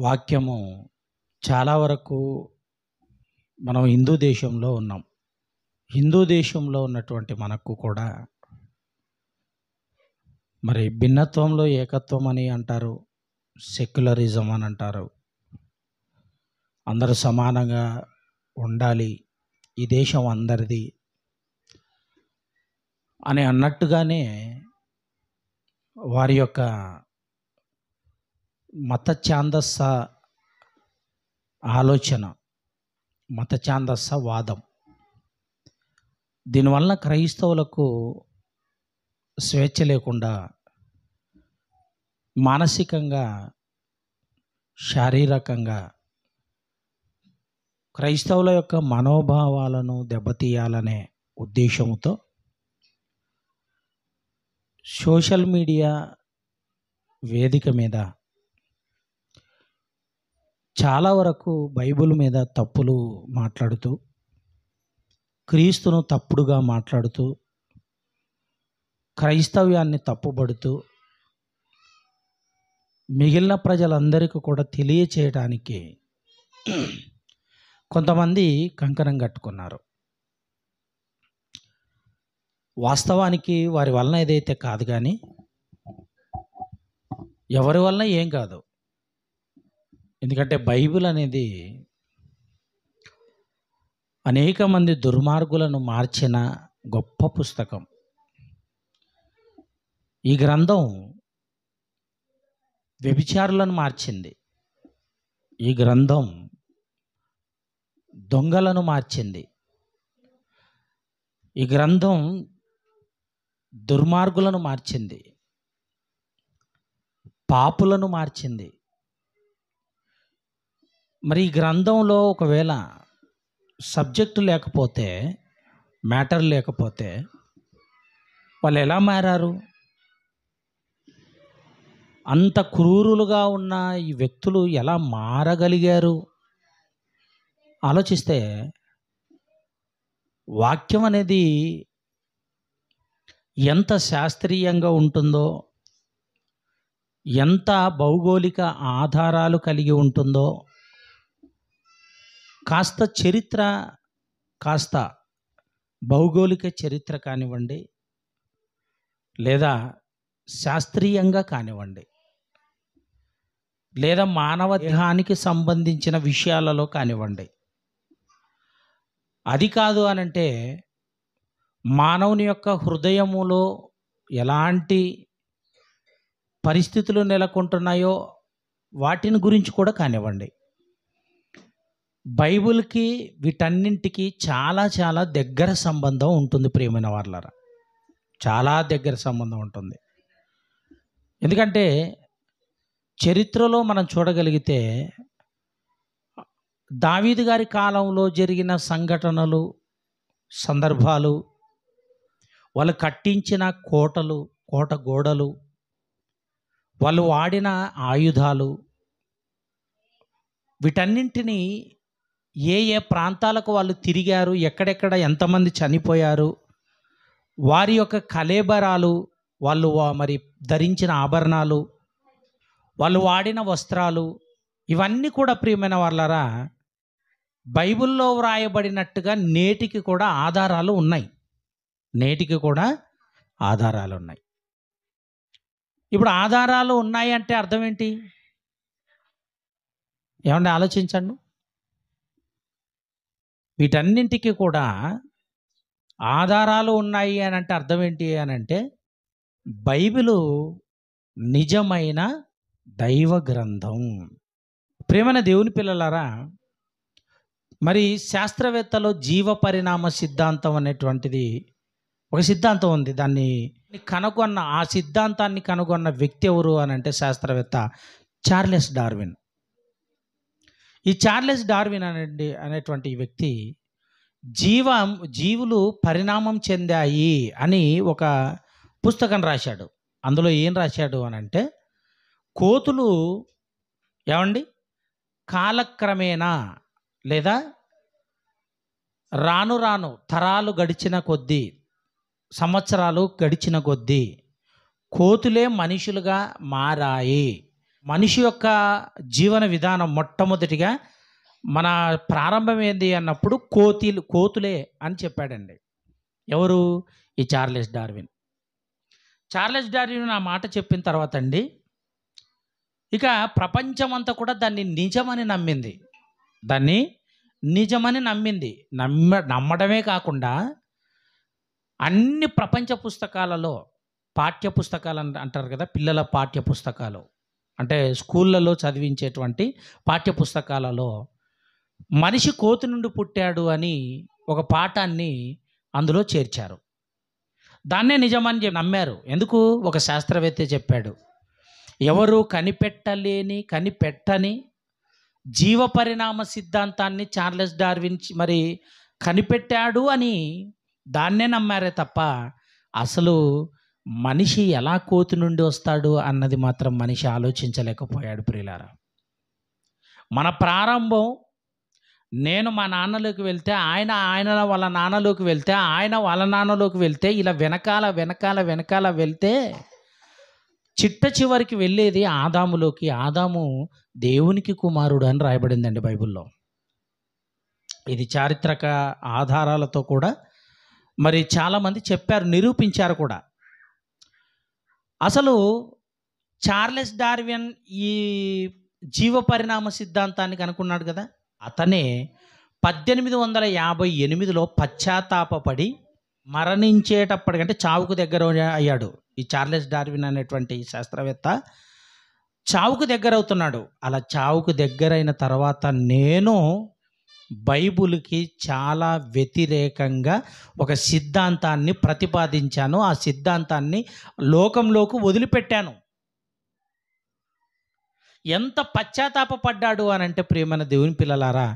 వాక్యము చాలా వరకు మనం హిందూ దేశంలో ఉన్నాం. హిందూ దేశంలో ఉన్నటువంటి మనకు కూడా మరి భిన్నత్వంలో ఏకత్వం అని అంటారు, సెక్యులరిజం అని అంటారు. అందరూ సమానంగా ఉండాలి, ఈ దేశం అందరిది అని అన్నట్టుగానే వారి యొక్క మత ఛాందస్స ఆలోచన, మత ఛాందస్స వాదం, దీనివల్ల క్రైస్తవులకు స్వేచ్ఛ లేకుండా మానసికంగా, శారీరకంగా క్రైస్తవుల యొక్క మనోభావాలను దెబ్బతీయాలనే ఉద్దేశంతో సోషల్ మీడియా వేదిక మీద చాలా వరకు బైబిల్ మీద తప్పులు మాట్లాడుతూ, క్రీస్తును తప్పుడుగా మాట్లాడుతూ, క్రైస్తవ్యాన్ని తప్పుబడుతూ మిగిలిన ప్రజలందరికీ కూడా తెలియచేయడానికి కొంతమంది కంకణం కట్టుకున్నారు. వాస్తవానికి వారి వలన ఏదైతే కాదు, కానీ ఎవరి వలన ఏం కాదు. ఎందుకంటే బైబిల్ అనేది అనేక మంది దుర్మార్గులను మార్చిన గొప్ప పుస్తకం. ఈ గ్రంథం వ్యభిచారులను మార్చింది. ఈ గ్రంథం దొంగలను మార్చింది. ఈ గ్రంథం దుర్మార్గులను మార్చింది, పాపులను మార్చింది. మరి ఈ గ్రంథంలో ఒకవేళ సబ్జెక్టు లేకపోతే, మ్యాటర్ లేకపోతే వాళ్ళు ఎలా మారారు? అంత క్రూరులుగా ఉన్న ఈ వ్యక్తులు ఎలా మారగలిగారు? ఆలోచిస్తే వాక్యం అనేది ఎంత శాస్త్రీయంగా ఉంటుందో, ఎంత భౌగోళిక ఆధారాలు కలిగి ఉంటుందో, కాస్త చరిత్ర, కాస్త భౌగోళిక చరిత్ర కానివ్వండి, లేదా శాస్త్రీయంగా కానివ్వండి, లేదా మానవ దేహానికి సంబంధించిన విషయాలలో కానివ్వండి, అది కాదు అనంటే మానవుని యొక్క హృదయములో ఎలాంటి పరిస్థితులు నెలకొంటున్నాయో వాటిని గురించి కూడా కానివ్వండి, బైబిల్కి వీటన్నింటికి చాలా చాలా దగ్గర సంబంధం ఉంటుంది. ప్రియమైన వాళ్ళారా, చాలా దగ్గర సంబంధం ఉంటుంది. ఎందుకంటే చరిత్రలో మనం చూడగలిగితే దావీదు గారి కాలంలో జరిగిన సంఘటనలు, సందర్భాలు, వాళ్ళు కట్టించిన కోటలు, కోట గోడలు, వాళ్ళు వాడిన ఆయుధాలు, వీటన్నింటినీ ఏ ఏ ప్రాంతాలకు వాళ్ళు తిరిగారు, ఎక్కడెక్కడ ఎంతమంది చనిపోయారు, వారి యొక్క కళేబరాలు, వాళ్ళు మరి ధరించిన ఆభరణాలు, వాళ్ళు వాడిన వస్త్రాలు, ఇవన్నీ కూడా ప్రియమైన వాళ్ళరా బైబిల్లో వ్రాయబడినట్టుగా నేటికి కూడా ఆధారాలు ఉన్నాయి. నేటికి కూడా ఆధారాలు ఉన్నాయి. ఇప్పుడు ఆధారాలు ఉన్నాయి అంటే అర్థం ఏంటి? ఏమంటే ఆలోచించండి. వీటన్నింటికి కూడా ఆధారాలు ఉన్నాయి అని అంటే అర్థం ఏంటి అని అంటే బైబిలు నిజమైన దైవ గ్రంథం. ప్రియమైన దేవుని పిల్లలారా, మరి శాస్త్రవేత్తలో జీవ పరిణామ సిద్ధాంతం అనేటువంటిది ఒక సిద్ధాంతం ఉంది. దాన్ని కనుగొన్న, ఆ సిద్ధాంతాన్ని కనుగొన్న వ్యక్తి ఎవరు అని అంటే శాస్త్రవేత్త చార్లెస్ డార్విన్. ఈ చార్లెస్ డార్విన్ అనేటువంటి వ్యక్తి జీవులు పరిణామం చెందాయి అని ఒక పుస్తకం రాశాడు. అందులో ఏం రాశాడు అని అంటే కోతులు ఏమండి కాలక్రమేణా లేదా రాను రాను తరాలు గడిచిన కొద్దీ, సంవత్సరాలు గడిచిన కొద్దీ కోతులే మనుషులుగా మారాయి. మనిషి యొక్క జీవన విధానం మొట్టమొదటిగా మన ప్రారంభం ఏంది అన్నప్పుడు కోతులే అని చెప్పాడండి. ఎవరు? ఈ చార్లెస్ డార్విన్. చార్లెస్ డార్విన్ ఆ మాట చెప్పిన తర్వాత అండి, ఇక ప్రపంచమంతా కూడా దాన్ని నిజమని నమ్మింది. దాన్ని నిజమని నమ్మింది. నమ్మడమే కాకుండా అన్ని ప్రపంచ పుస్తకాలలో, పాఠ్య పుస్తకాలు అంటారు కదా, పిల్లల పాఠ్య పుస్తకాలు అంటే స్కూళ్ళలో చదివించేటువంటి పాఠ్య పుస్తకాలలో మనిషి కోతి నుండి పుట్టాడు అని ఒక పాఠాన్ని అందులో చేర్చారు. దాన్నే నిజమని నమ్మారు. ఎందుకు? ఒక శాస్త్రవేత్త చెప్పాడు. ఎవరు కనిపెట్టని జీవ పరిణామ సిద్ధాంతాన్ని చార్లెస్ డార్విన్ మరి కనిపెట్టాడు అని దాన్నే నమ్మారే తప్ప అసలు మనిషి ఎలా కోతి నుండి వస్తాడు అన్నది మాత్రం మనిషి ఆలోచించలేకపోయాడు. ప్రియులారా, మన ప్రారంభం నేను మా నాన్నలోకి వెళ్తే, ఆయన వాళ్ళ నాన్నలోకి వెళ్తే, ఆయన వాళ్ళ నాన్నలోకి వెళ్తే, ఇలా వెనకాల వెళ్తే చిట్ట చివరికి వెళ్ళేది ఆదాములోకి. ఆదాము దేవునికి కుమారుడు అని రాయబడిందండి బైబిల్లో. ఇది చారిత్రక ఆధారాలతో కూడా మరి చాలామంది చెప్పారు, నిరూపించారు కూడా. అసలు చార్లెస్ డార్విన్ ఈ జీవ పరిణామ సిద్ధాంతాన్ని కనుక్కున్నాడు కదా, అతనే 1858లో పశ్చాత్తాపపడి మరణించేటప్పటికంటే చావుకు దగ్గర అయ్యాడు. ఈ చార్లెస్ డార్విన్ అనేటువంటి శాస్త్రవేత్త చావుకు దగ్గర అవుతున్నాడు. అలా చావుకు దగ్గరైన తర్వాత నేను బైబిల్కి చాలా వ్యతిరేకంగా ఒక సిద్ధాంతాన్ని ప్రతిపాదించాను. ఆ సిద్ధాంతాన్ని లోకంలోకి వదిలిపెట్టాను. ఎంత పశ్చాత్తాపపడ్డాడు అని అంటే, ప్రియమైన దేవుని పిల్లలారా,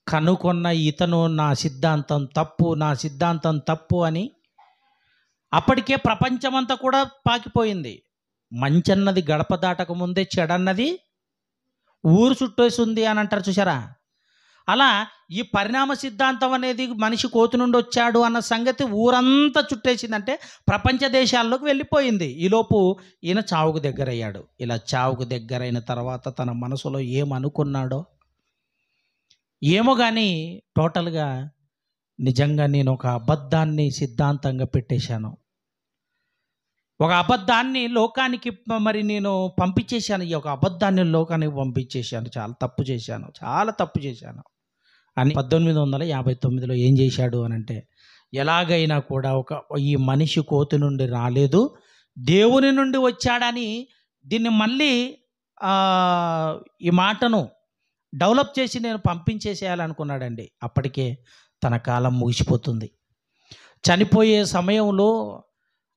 కనుకొన్న ఇతను నా సిద్ధాంతం తప్పు అని అప్పటికే ప్రపంచమంతా కూడా పాకిపోయింది. మంచన్నది గడప దాటక ముందే చెడన్నది ఊరు చుట్టేసింది అని అంటారు చూసారా. అలా ఈ పరిణామ సిద్ధాంతం అనేది మనిషి కోతి నుండి వచ్చాడు అన్న సంగతి ఊరంతా చుట్టేసిందంటే ప్రపంచ దేశాల్లోకి వెళ్ళిపోయింది. ఈలోపు ఈయన చావుకు దగ్గరయ్యాడు. ఇలా చావుకు దగ్గరైన తర్వాత తన మనసులో ఏమనుకున్నాడో ఏమో కానీ టోటల్గా నిజంగా నేను ఒక అబద్ధాన్ని సిద్ధాంతంగా పెట్టేశాను, ఒక అబద్ధాన్ని లోకానికి మరి నేను పంపించేశాను, ఈ ఒక అబద్ధాన్ని లోకానికి పంపించేశాను, చాలా తప్పు చేశాను అని 1859లో ఏం చేశాడు అని అంటే, ఎలాగైనా కూడా ఈ మనిషి కోతి నుండి రాలేదు, దేవుని నుండి వచ్చాడని దీన్ని మళ్ళీ ఈ మాటను డెవలప్ చేసి నేను పంపించేసేయాలనుకున్నాడండి. అప్పటికే తన కాలం ముగిసిపోతుంది. చనిపోయే సమయంలో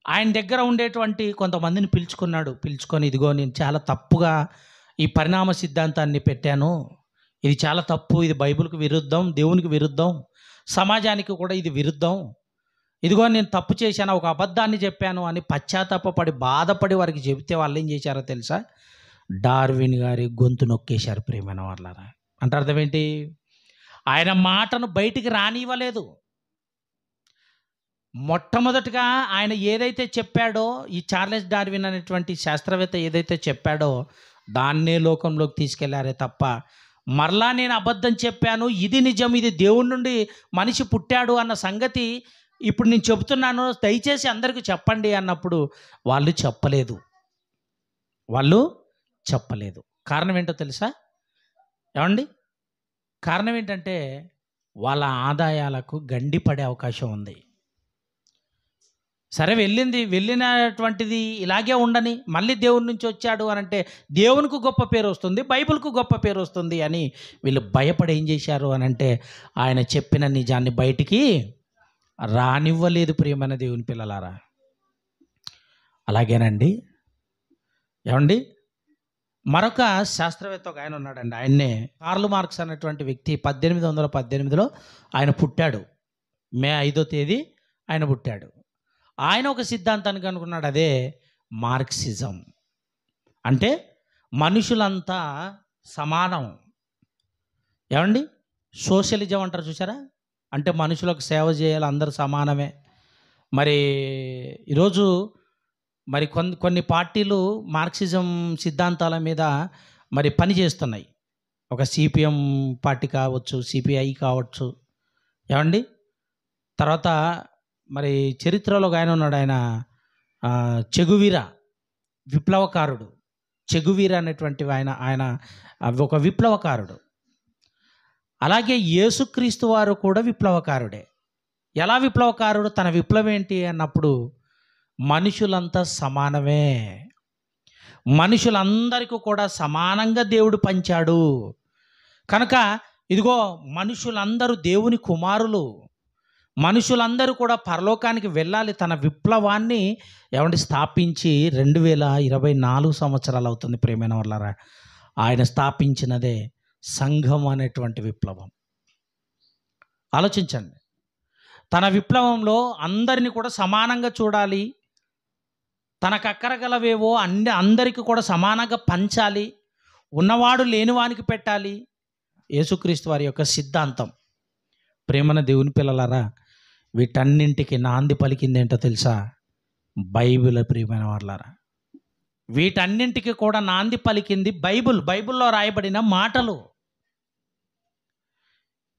ఆయన దగ్గర ఉండేటువంటి కొంతమందిని పిలుచుకొని ఇదిగో నేను చాలా తప్పుగా ఈ పరిణామ సిద్ధాంతాన్ని పెట్టాను, ఇది చాలా తప్పు, ఇది బైబిల్కి విరుద్ధం, దేవునికి విరుద్ధం, సమాజానికి కూడా ఇది విరుద్ధం, ఇదిగో నేను తప్పు చేశాను, ఒక అబద్ధాన్ని చెప్పాను అని పశ్చాత్తాపపడి బాధపడి వారికి చెబితే వాళ్ళు ఏం చేశారో తెలుసా? డార్విన్ గారి గొంతు నొక్కేశారు. ప్రియమైన వాళ్ళారా, అంటే అర్థం ఏంటి? ఆయన మాటను బయటికి రానివ్వలేదు. మొట్టమొదటిగా ఆయన ఏదైతే చెప్పాడో, ఈ చార్లెస్ డార్విన్ అనేటువంటి శాస్త్రవేత్త ఏదైతే చెప్పాడో దాన్నే లోకంలోకి తీసుకెళ్లారే తప్ప మరలా నేను అబద్ధం చెప్పాను, ఇది నిజం, ఇది దేవుడి నుండి మనిషి పుట్టాడు అన్న సంగతి ఇప్పుడు నేను చెబుతున్నాను, దయచేసి అందరికీ చెప్పండి అన్నప్పుడు వాళ్ళు చెప్పలేదు. కారణం ఏంటో తెలుసా? ఏమండి, కారణం ఏంటంటే వాళ్ళ గండి పడే అవకాశం ఉంది. సరే వెళ్ళినటువంటిది ఇలాగే ఉండని, మళ్ళీ దేవుడి నుంచి వచ్చాడు అని అంటే దేవునికి గొప్ప పేరు వస్తుంది, బైబిల్కు గొప్ప పేరు వస్తుంది అని వీళ్ళు భయపడి ఏం చేశారు అని అంటే ఆయన చెప్పిన నిజాన్ని బయటికి రానివ్వలేదు. ప్రియమైన దేవుని పిల్లలారా, అలాగేనండి. ఏమండి, మరొక శాస్త్రవేత్త ఒక ఆయన ఉన్నాడండి, ఆయన్నే కార్ల్ మార్క్స్ అనేటువంటి వ్యక్తి. 1818లో ఆయన పుట్టాడు. మే 5వ తేదీ ఆయన పుట్టాడు. ఆయన ఒక సిద్ధాంతానికి అనుకున్నాడు, అదే మార్క్సిజం. అంటే మనుషులంతా సమానం. ఏమండి, సోషలిజం అంటారు చూసారా, అంటే మనుషులకు సేవ చేయాలి, అందరూ సమానమే. మరి ఈరోజు మరి కొన్ని పార్టీలు మార్క్సిజం సిద్ధాంతాల మీద మరి పని చేస్తున్నాయి. ఒక సిపిఎం పార్టీ కావచ్చు, సిపిఐ కావచ్చు, ఏమండి. తర్వాత మరి చరిత్రలో ఒక ఆయన ఉన్నాడు, ఆయన చెగువీరా విప్లవకారుడు. చెగువీరా అనేటువంటి ఆయన ఆయన ఒక విప్లవకారుడు. అలాగే యేసుక్రీస్తు వారు కూడా విప్లవకారుడే. ఎలా విప్లవకారుడు? తన విప్లవం ఏంటి అన్నప్పుడు మనుషులంతా సమానమే, మనుషులందరికీ కూడా సమానంగా దేవుడు పంచాడు కనుక ఇదిగో మనుషులందరూ దేవుని కుమారులు, మనుషులందరూ కూడా పరలోకానికి వెళ్ళాలి. తన విప్లవాన్ని స్థాపించి 2024 సంవత్సరాలు అవుతుంది ప్రియమైన వాళ్ళారా. ఆయన స్థాపించినదే సంఘం అనేటువంటి విప్లవం. ఆలోచించండి. తన విప్లవంలో అందరినీ కూడా సమానంగా చూడాలి, తనకు అక్కరగలవేవో అందరికీ కూడా సమానంగా పంచాలి, ఉన్నవాడు లేనివానికి పెట్టాలి. యేసుక్రీస్తు వారి యొక్క సిద్ధాంతం. ప్రేమన దేవుని పిల్లలారా, వీటన్నింటికి నాంది పలికింది ఏంటో తెలుసా? బైబిల్. ప్రియమైన వాళ్ళారా, వీటన్నింటికి కూడా నాంది పలికింది బైబిల్. బైబిల్లో రాయబడిన మాటలు.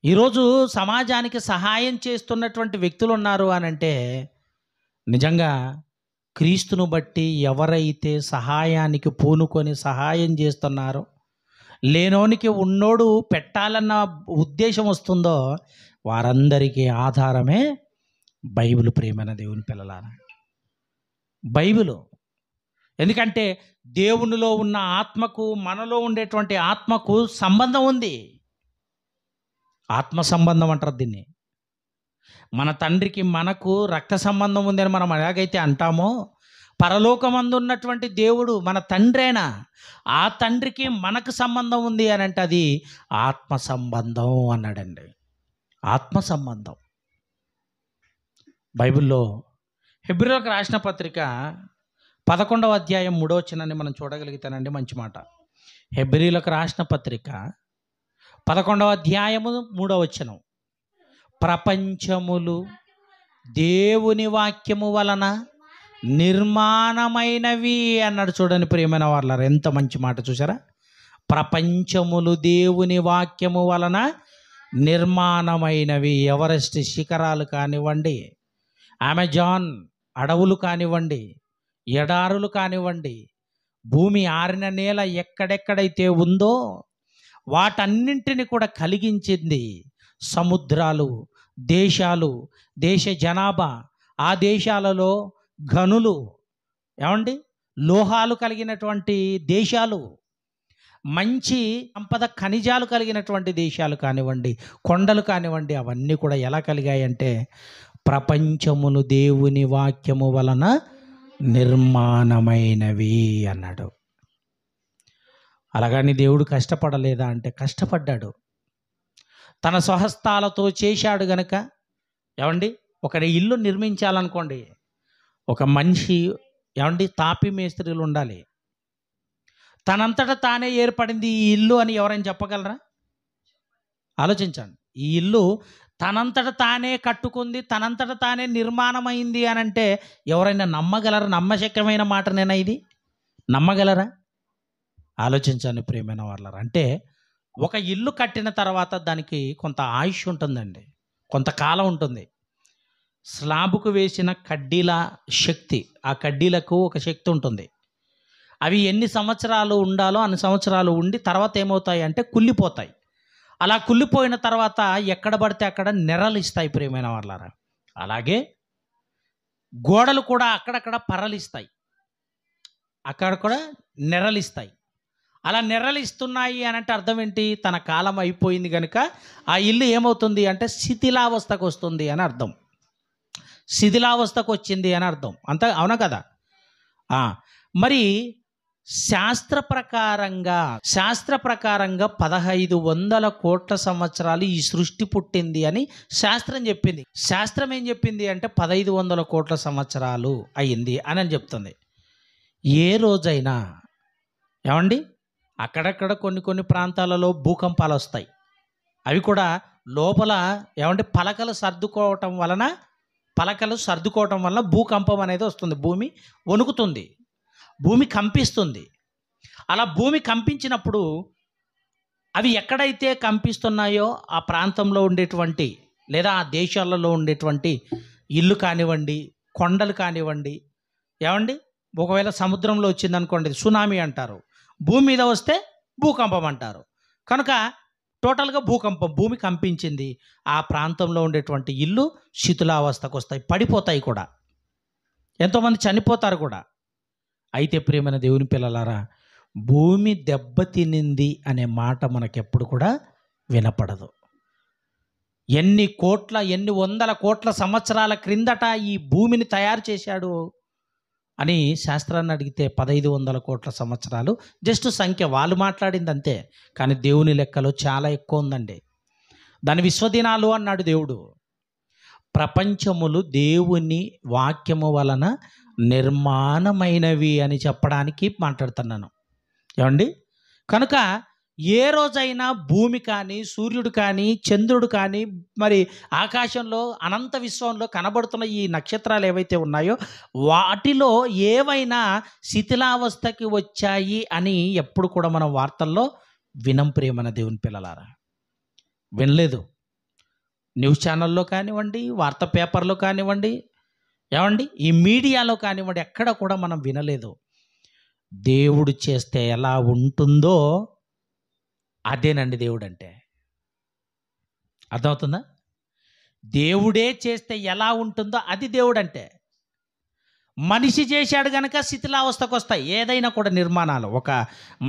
ఈరోజు సమాజానికి సహాయం చేస్తున్నటువంటి వ్యక్తులు ఉన్నారు అని అంటే నిజంగా క్రీస్తును బట్టి ఎవరైతే సహాయానికి పూనుకొని సహాయం చేస్తున్నారో, లేనోనికి ఉన్నోడు పెట్టాలన్న ఉద్దేశం వస్తుందో వారందరికీ ఆధారమే బైబిల్. ప్రియమైన దేవుని పిల్లలారా, బైబిల్. ఎందుకంటే దేవునిలో ఉన్న ఆత్మకు మనలో ఉండేటువంటి ఆత్మకు సంబంధం ఉంది. ఆత్మ సంబంధం అంటారు దీన్ని. మన తండ్రికి మనకు రక్త సంబంధం ఉంది అని మనం ఎలాగైతే అంటామో, పరలోకమందు ఉన్నటువంటి దేవుడు మన తండ్రేనా, ఆ తండ్రికి మనకు సంబంధం ఉంది అని అంటే అది ఆత్మ సంబంధం అన్నాడండి. ఆత్మ సంబంధం. బైబిల్లో హెబ్రీయులకు రాసిన పత్రిక 11వ అధ్యాయం 3వ వచనాన్ని మనం చూడగలిగితేనండి, మంచి మాట. హెబ్రీయులకు రాసిన పత్రిక 11వ అధ్యాయము 3వ వచనం. ప్రపంచములు దేవుని వాక్యము వలన నిర్మాణమైనవి అన్నాడు. చూడండి ప్రియమైన వాళ్ళారా, ఎంత మంచి మాట చూసారా? ప్రపంచములు దేవుని వాక్యము వలన నిర్మాణమైనవి. ఎవరెస్ట్ శిఖరాలు కానివ్వండి, అమెజాన్ అడవులు కానివ్వండి, ఎడారులు కానివ్వండి, భూమి ఆరిన నేల ఎక్కడెక్కడైతే ఉందో వాటన్నింటిని కూడా కలిగించింది సముద్రాలు, దేశాలు, దేశ జనాభా, ఆ దేశాలలో గనులు, లోహాలు కలిగినటువంటి దేశాలు, మంచి సంపద ఖనిజాలు కలిగినటువంటి దేశాలు కానివ్వండి, కొండలు కానివ్వండి, అవన్నీ కూడా ఎలా కలిగాయి అంటే ప్రపంచమును దేవుని వాక్యము వలన నిర్మాణమైనవి అన్నాడు. అలాగని దేవుడు కష్టపడలేదా అంటే కష్టపడ్డాడు. తన స్వహస్తాలతో చేశాడు గనక. ఒక ఇల్లు నిర్మించాలనుకోండి, ఒక మనిషి తాపి మేస్త్రీలు ఉండాలి. తనంతట తానే ఏర్పడింది ఈ ఇల్లు అని ఎవరైనా చెప్పగలరా? ఆలోచించండి. ఈ ఇల్లు తనంతట తానే కట్టుకుంది, తనంతట తానే నిర్మాణమైంది అని అంటే ఎవరైనా నమ్మగలరా? నమ్మశక్యమైన మాటనేనా ఇది? నమ్మగలరా? ఆలోచించండి ప్రియమైన వాళ్ళారా. అంటే ఒక ఇల్లు కట్టిన తర్వాత దానికి కొంత ఆయుష్ ఉంటుందండి, కొంతకాలం ఉంటుంది. స్లాబుకు వేసిన కడ్డీల శక్తి, ఆ కడ్డీలకు ఒక శక్తి ఉంటుంది. అవి ఎన్ని సంవత్సరాలు ఉండాలో అన్ని సంవత్సరాలు ఉండి తర్వాత ఏమవుతాయి అంటే కుళ్ళిపోతాయి. అలా కుళ్ళిపోయిన తర్వాత ఎక్కడ పడితే అక్కడ నెరలు ఇస్తాయి ప్రియమైన వాళ్ళారా. అలాగే గోడలు కూడా అక్కడక్కడ పరలిస్తాయి, అక్కడ కూడా నెరలిస్తాయి. అలా నెరలిస్తున్నాయి అని అంటే అర్థం ఏంటి? తన కాలం అయిపోయింది కనుక ఆ ఇల్లు ఏమవుతుంది అంటే శిథిలావస్థకు వస్తుంది అని అర్థం. శిథిలావస్థకు వచ్చింది అని అర్థం. అంత అవునా కదా? మరి శాస్త్ర ప్రకారంగా 1500 కోట్ల సంవత్సరాలు ఈ సృష్టి పుట్టింది అని శాస్త్రం చెప్పింది. శాస్త్రం ఏం చెప్పింది అంటే 1500 కోట్ల సంవత్సరాలు అయ్యింది అని చెప్తుంది. ఏ రోజైనా అక్కడక్కడ కొన్ని ప్రాంతాలలో భూకంపాలు వస్తాయి. అవి కూడా లోపల పలకలు సర్దుకోవటం వలన పలకలు సర్దుకోవటం వల్ల భూకంపం అనేది వస్తుంది, భూమి వణుకుతుంది, భూమి కంపిస్తుంది. అలా భూమి కంపించినప్పుడు అవి ఎక్కడైతే కంపిస్తున్నాయో ఆ ప్రాంతంలో ఉండేటువంటి లేదా ఆ దేశాలలో ఉండేటువంటి ఇల్లు కానివ్వండి, కొండలు కానివ్వండి, ఏమండి, ఒకవేళ సముద్రంలో వచ్చిందనుకోండి సునామీ అంటారు, భూమి మీద వస్తే భూకంపం అంటారు. కనుక టోటల్గా భూకంపం, భూమి కంపించింది, ఆ ప్రాంతంలో ఉండేటువంటి ఇల్లు శిథిలావస్థకు వస్తాయి, పడిపోతాయి కూడా, ఎంతోమంది చనిపోతారు కూడా. అయితే ప్రియమైన దేవుని పిల్లలారా, భూమి దెబ్బతినింది అనే మాట మనకెప్పుడు కూడా వినపడదు. ఎన్ని వందల కోట్ల సంవత్సరాల క్రిందట ఈ భూమిని తయారు చేశాడు అని శాస్త్రాన్ని అడిగితే 1500 కోట్ల సంవత్సరాలు జస్ట్ సంఖ్య, వాళ్ళు మాట్లాడింది అంతే. కానీ దేవుని లెక్కలో చాలా ఎక్కువ ఉందండి. దాని విశ్వదినాలు అన్నాడు దేవుడు. ప్రపంచములు దేవుని వాక్యము వలన నిర్మాణమైనవి అని చెప్పడానికి మాట్లాడుతున్నాను, ఏమండి. కనుక ఏ రోజైనా భూమి కానీ, సూర్యుడు కానీ, చంద్రుడు కానీ, మరి ఆకాశంలో అనంత విశ్వంలో కనబడుతున్న ఈ నక్షత్రాలు ఏవైతే ఉన్నాయో వాటిలో ఏవైనా శిథిలావస్థకి వచ్చాయి అని ఎప్పుడు కూడా మనం వార్తల్లో వినం ప్రియమైన దేవుని పిల్లలారా, వినలేదు. న్యూస్ ఛానల్లో కానివ్వండి, వార్తా పేపర్లో కానివ్వండి, ఏమండి, ఈ మీడియాలో కానివ్వండి, ఎక్కడ కూడా మనం వినలేదు. దేవుడు చేస్తే ఎలా ఉంటుందో అదేనండి దేవుడు అంటే. అర్థమవుతుందా? దేవుడే చేస్తే ఎలా ఉంటుందో అది దేవుడు అంటే. మనిషి చేశాడు కనుక శిథిలావస్థకు వస్తాయి ఏదైనా కూడా నిర్మాణాలు. ఒక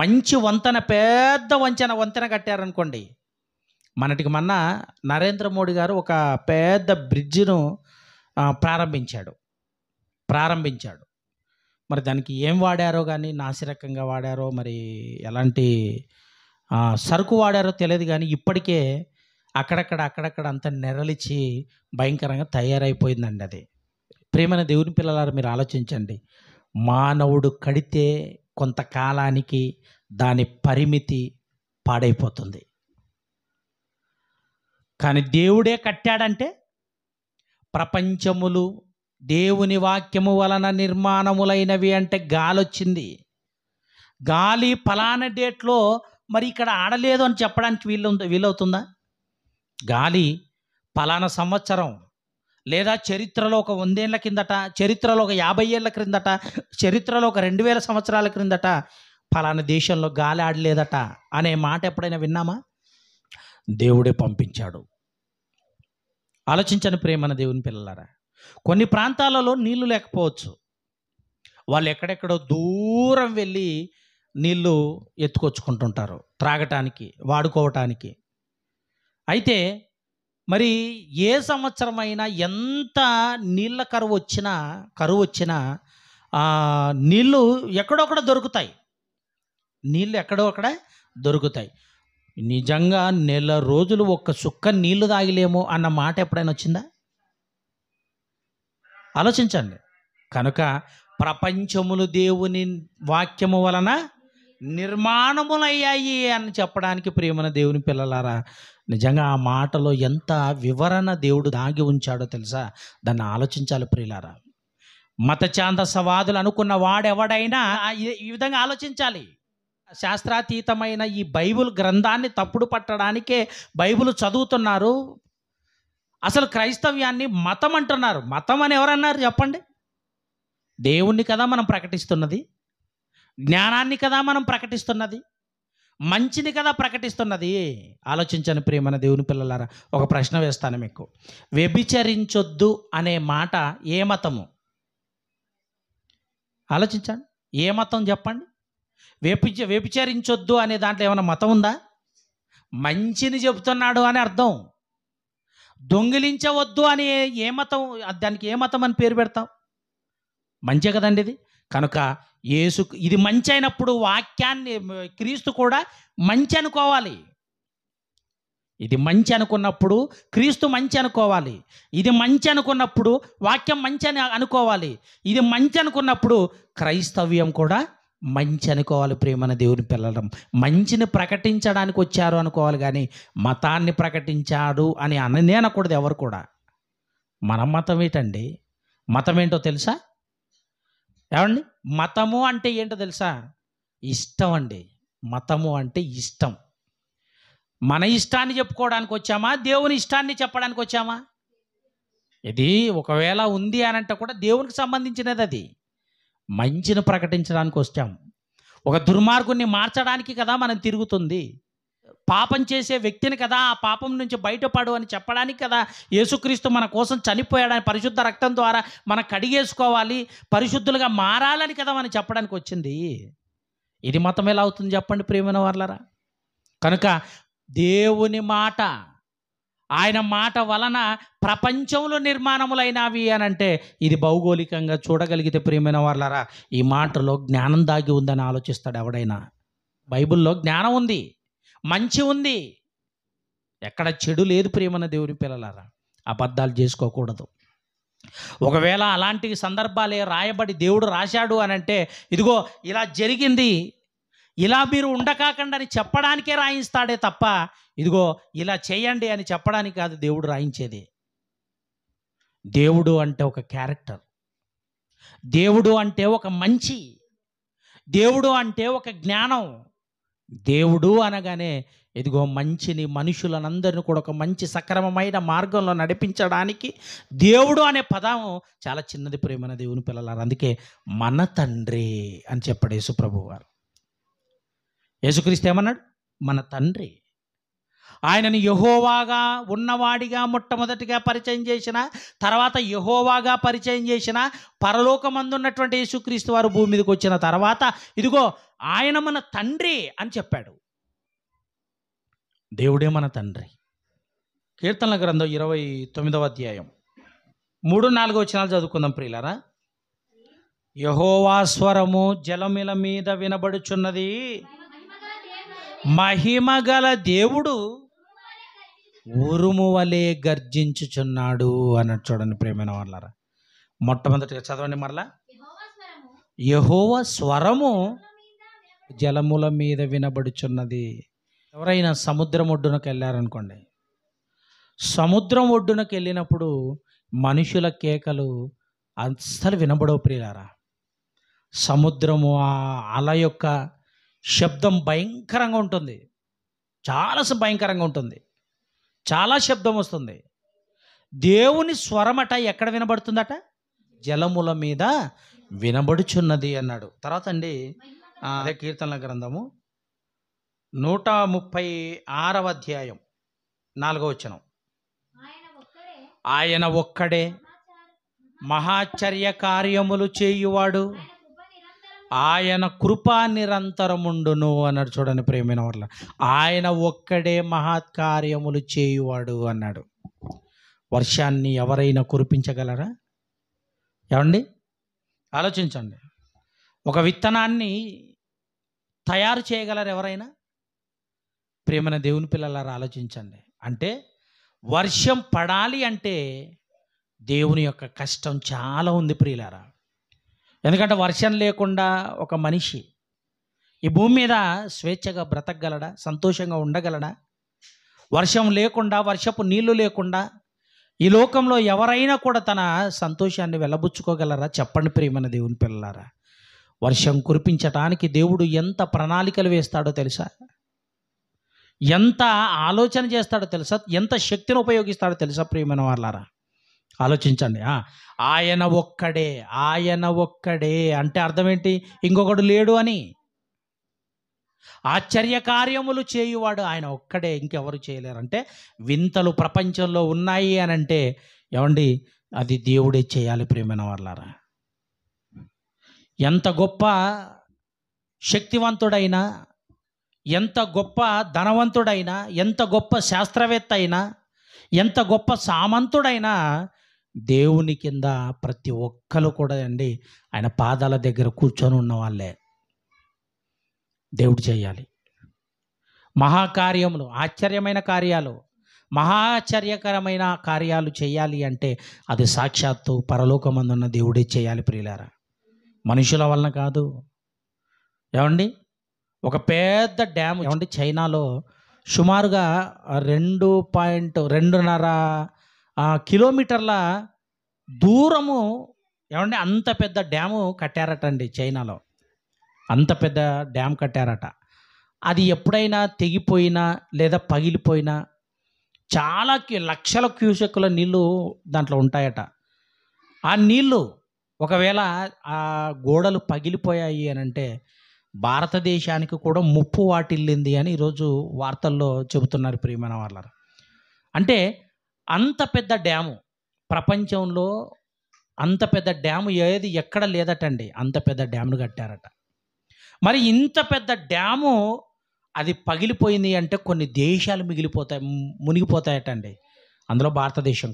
మంచి వంతెన, పెద్ద వంతెన కట్టారనుకోండి. మొన్న నరేంద్ర మోడీ గారు ఒక పెద్ద బ్రిడ్జిను ప్రారంభించాడు. మరి దానికి ఏం వాడారో కానీ, నాసిరకంగా వాడారో, మరి ఎలాంటి సరుకు వాడారో తెలియదు, కానీ ఇప్పటికే అక్కడక్కడ అంతా నెరలిచ్చి భయంకరంగా తయారైపోయిందండి అది. ప్రియమైన దేవుని పిల్లలారా, మీరు ఆలోచించండి. మానవుడు కడితే కొంతకాలానికి దాని పరిమితి పాడైపోతుంది. కానీ దేవుడే కట్టాడంటే ప్రపంచములు దేవుని వాక్యము వలన నిర్మాణములైనవి అంటే గాలి వచ్చింది. గాలి ఫలానా డేట్లో మరి ఇక్కడ ఆడలేదు అని చెప్పడానికి వీలవుతుందా? గాలి ఫలానా సంవత్సరం లేదా చరిత్రలో ఒక 100 ఏళ్ల కిందట, చరిత్రలో ఒక 50 ఏళ్ల క్రిందట, చరిత్రలో ఒక 2000 సంవత్సరాల క్రిందట ఫలానా దేశంలో గాలి ఆడలేదట అనే మాట ఎప్పుడైనా విన్నామా? దేవుడే పంపించాడు. ఆలోచించని ప్రియమైన దేవుని పిల్లలారా, కొన్ని ప్రాంతాలలో నీళ్లు లేకపోవచ్చు, వాళ్ళు ఎక్కడెక్కడో దూరం వెళ్ళి నీళ్లు ఎత్తుకొచ్చుకుంటుంటారు త్రాగటానికి, వాడుకోవటానికి. అయితే మరి ఏ సంవత్సరమైనా ఎంత నీళ్ళ కరువు వచ్చినా నీళ్ళు ఎక్కడొక్కడ దొరుకుతాయి. నిజంగా నెల రోజులు ఒక్క చుక్క నీళ్లు తాగలేము అన్న మాట ఎప్పుడైనా వచ్చిందా? ఆలోచించండి. కనుక ప్రపంచములు దేవుని వాక్యము వలన నిర్మాణములయ్యాయి అని చెప్పడానికి ప్రియమైన దేవుని పిల్లలారా, నిజంగా ఆ మాటలో ఎంత వివరణ దేవుడు దాగి ఉంచాడో తెలుసా? దాన్ని ఆలోచించాలి ప్రియులారా. మత ఛాందసవాదులు అనుకున్న వాడెవడైనా ఈ విధంగా ఆలోచించాలి. శాస్త్రాతీతమైన ఈ బైబిల్ గ్రంథాన్ని తప్పుడు పట్టడానికే బైబిల్ చదువుతున్నారు. అసలు క్రైస్తవ్యాన్ని మతం అంటున్నారు. మతం అని ఎవరన్నారు చెప్పండి? దేవుణ్ణి కదా మనం ప్రకటిస్తున్నది, జ్ఞానాన్ని కదా మనం ప్రకటిస్తున్నది, మంచిని కదా ప్రకటిస్తున్నది. ఆలోచించని ప్రియమైన దేవుని పిల్లలారా, ఒక ప్రశ్న వేస్తాను మీకు. వ్యభిచరించొద్దు అనే మాట ఏ మతము? ఆలోచించండి. ఏ మతం చెప్పండి? వ్యభిచరించొద్దు అనే దాంట్లో ఏమైనా మతం ఉందా? మంచిని చెబుతున్నాడు అని అర్థం. దొంగిలించవద్దు అని ఏ మతం? దానికి ఏ మతం అని పేరు పెడతాం? మంచే కదండి ఇది. కనుక ఇది మంచి అయినప్పుడు వాక్యాన్ని, క్రీస్తు కూడా మంచి అనుకోవాలి. ఇది మంచి అనుకున్నప్పుడు క్రీస్తు మంచి అనుకోవాలి. ఇది మంచి అనుకున్నప్పుడు వాక్యం మంచి అని అనుకోవాలి. ఇది మంచి అనుకున్నప్పుడు క్రైస్తవ్యం కూడా మంచి అనుకోవాలి. ప్రియమైన దేవుని పిల్లలం, మంచిని ప్రకటించడానికి వచ్చారు అనుకోవాలి, కానీ మతాన్ని ప్రకటించాడు అని అనకూడదు ఎవరు కూడా. మన మతం ఏంటండి? మతం ఏంటో తెలుసా? ఏమండి? మతము అంటే ఏంటో తెలుసా? ఇష్టం అండి. మతము అంటే ఇష్టం. మన ఇష్టాన్ని చెప్పుకోవడానికి వచ్చామా, దేవుని ఇష్టాన్ని చెప్పడానికి వచ్చామా? ఇది ఒకవేళ ఉంది అని అంటే కూడా దేవునికి సంబంధించినది. అది మంచిని ప్రకటించడానికి వచ్చాం. ఒక దుర్మార్గుని మార్చడానికి కదా మనం తిరుగుతుంది. పాపం చేసే వ్యక్తిని కదా ఆ పాపం నుంచి బయటపడు అని చెప్పడానికి కదా యేసుక్రీస్తు మన కోసం చనిపోయాడని, పరిశుద్ధ రక్తం ద్వారా మనం కడిగేసుకోవాలి, పరిశుద్ధులుగా మారాలని కదా మనం చెప్పడానికి వచ్చింది. ఇది మతం ఎలా అవుతుంది చెప్పండి ప్రియమైన వాళ్ళరా? కనుక దేవుని మాట, ఆయన మాట వలన ప్రపంచంలో నిర్మాణములైనవి అని అంటే ఇది భౌగోళికంగా చూడగలిగితే ప్రియమైన వాళ్ళరా, ఈ మాటలో జ్ఞానం దాగి ఉందని ఆలోచిస్తాడు ఎవడైనా. బైబిల్లో జ్ఞానం ఉంది, మంచి ఉంది, ఎక్కడ చెడు లేదు ప్రియమైన దేవుని పిల్లలారా. అబద్ధాలు చేసుకోకూడదు. ఒకవేళ అలాంటి సందర్భాలే రాయబడి దేవుడు రాశాడు అని అంటే ఇదిగో ఇలా జరిగింది, ఇలా మీరు ఉండకాకండి అని చెప్పడానికే రాయిస్తాడే తప్ప ఇదిగో ఇలా చేయండి అని చెప్పడానికి కాదు దేవుడు రాయించేది. దేవుడు అంటే ఒక క్యారెక్టర్, దేవుడు అంటే ఒక మంచి, దేవుడు అంటే ఒక జ్ఞానం. దేవుడు అనగానే ఇదిగో మంచిని, మనుషులనందరినీ కూడా ఒక మంచి సక్రమమైన మార్గంలో నడిపించడానికి దేవుడు అనే పదం చాలా చిన్నది ప్రియమైన దేవుని పిల్లలారు. అందుకే మన తండ్రి అని చెప్పాడు యేసుప్రభు వారు. యేసుక్రీస్తు ఏమన్నాడు? మన తండ్రి. ఆయనని యెహోవాగా ఉన్నవాడిగా మొట్టమొదటిగా పరిచయం చేసిన, తర్వాత యెహోవాగా పరిచయం చేసిన, పరలోకమందున్నటువంటి యేసుక్రీస్తు వారు భూమి మీదకి వచ్చిన తర్వాత ఇదిగో ఆయన మన తండ్రి అని చెప్పాడు. దేవుడే మన తండ్రి. కీర్తనల గ్రంథం 29వ అధ్యాయం 3-4 వచనాలు చదువుకుందాం ప్రియులారా. యెహోవా స్వరము జలముల మీద వినబడుచున్నది, మహిమగల దేవుడు ఉరుము వలె గర్జించుచున్నాడు అన్నట్టు చూడండి ప్రియమైన వాళ్ళారా. మొట్టమొదటిగా చదవండి మరలా. యెహోవా స్వరము జలముల మీద వినబడుచున్నది. ఎవరైనా సముద్రం ఒడ్డునకు వెళ్ళారనుకోండి, సముద్రం ఒడ్డునకు వెళ్ళినప్పుడు మనుషుల కేకలు అస్సలు వినబడవు ప్రియులారా. సముద్రము ఆ అల యొక్క శబ్దం భయంకరంగా ఉంటుంది, చాలా భయంకరంగా ఉంటుంది, చాలా శబ్దం వస్తుంది. దేవుని స్వరమట ఎక్కడ వినబడుతుందట? జలముల మీద వినబడుచున్నది అన్నాడు. తర్వాత అండి అదే కీర్తనల గ్రంథము 136వ అధ్యాయం 4వ వచనం. ఆయన ఒక్కడే మహాచర్య కార్యములు చేయువాడు, ఆయన కృప నిరంతరముండును అన్నాడు. చూడండి ప్రియమైన వాళ్ళ, ఆయన ఒక్కడే మహత్కార్యములు చేయువాడు అన్నాడు. వర్షాన్ని ఎవరైనా కురిపించగలరా? ఏమండి ఆలోచించండి. ఒక విత్తనాన్ని తయారు చేయగలరు ఎవరైనా? ప్రియమైన దేవుని పిల్లలారా ఆలోచించండి. అంటే వర్షం పడాలి అంటే దేవుని యొక్క కష్టం చాలా ఉంది ప్రియులారా. ఎందుకంటే వర్షం లేకుండా ఒక మనిషి ఈ భూమి మీద స్వేచ్ఛగా బ్రతకగలడా? సంతోషంగా ఉండగలడా? వర్షం లేకుండా, వర్షపు నీళ్లు లేకుండా ఈ లోకంలో ఎవరైనా కూడా తన సంతోషాన్ని వెళ్ళబుచ్చుకోగలరా? చెప్పండి ప్రియమైన దేవుని పిల్లలారా. వర్షం కురిపించటానికి దేవుడు ఎంత ప్రణాళికలు వేస్తాడో తెలుసా? ఎంత ఆలోచన చేస్తాడో తెలుసా? ఎంత శక్తిని ఉపయోగిస్తాడో తెలుసా ప్రియమైన వాళ్ళారా? ఆలోచించండి. ఆయన ఒక్కడే, ఆయన ఒక్కడే అంటే అర్థం ఏంటి? ఇంకొకడు లేడు అని. ఆశ్చర్య కార్యములు చేయువాడు ఆయన ఒక్కడే, ఇంకెవరు చేయలేరంటే వింతలు ప్రపంచంలో ఉన్నాయి అని అంటే ఏమండి అది దేవుడే చేయాలి ప్రియమైన వాళ్ళారా. ఎంత గొప్ప శక్తివంతుడైనా, ఎంత గొప్ప ధనవంతుడైనా, ఎంత గొప్ప శాస్త్రవేత్త అయినా, ఎంత గొప్ప సామంతుడైనా దేవుని కింద ప్రతి ఒక్కరు కూడా అండి ఆయన పాదాల దగ్గర కూర్చొని ఉన్న వాళ్ళే. దేవుడు చేయాలి మహాకార్యములు, ఆశ్చర్యమైన కార్యాలు, మహాశ్చర్యకరమైన కార్యాలు చేయాలి అంటే అది సాక్షాత్తు పరలోకమందున్న దేవుడే చేయాలి ప్రియులారా, మనుషుల వలన కాదు. ఏమండి ఒక పెద్ద డ్యామ్ ఏమండి చైనాలో సుమారుగా 2.2.5 కిలోమీటర్ల దూరము ఏమండి అంత పెద్ద డ్యాము కట్టారటండి చైనాలో. అంత పెద్ద డ్యామ్ కట్టారట. అది ఎప్పుడైనా తెగిపోయినా లేదా పగిలిపోయినా చాలా లక్షల క్యూసెక్కుల నీళ్ళు దాంట్లో ఉంటాయట. ఆ నీళ్ళు ఒకవేళ ఆ గోడలు పగిలిపోయాయి అని అంటే భారతదేశానికి కూడా ముప్పు వాటిల్లింది అని ఈరోజు వార్తల్లో చెబుతున్నారు ప్రియమైన వాళ్ళారా. అంటే అంత పెద్ద డ్యాము ప్రపంచంలో, అంత పెద్ద డ్యాము ఏది ఎక్కడ లేదటండి. అంత పెద్ద డ్యామును కట్టారట. మరి ఇంత పెద్ద డ్యాము అది పగిలిపోయింది అంటే కొన్ని దేశాలు మునిగిపోతాయటండి. అందులో భారతదేశం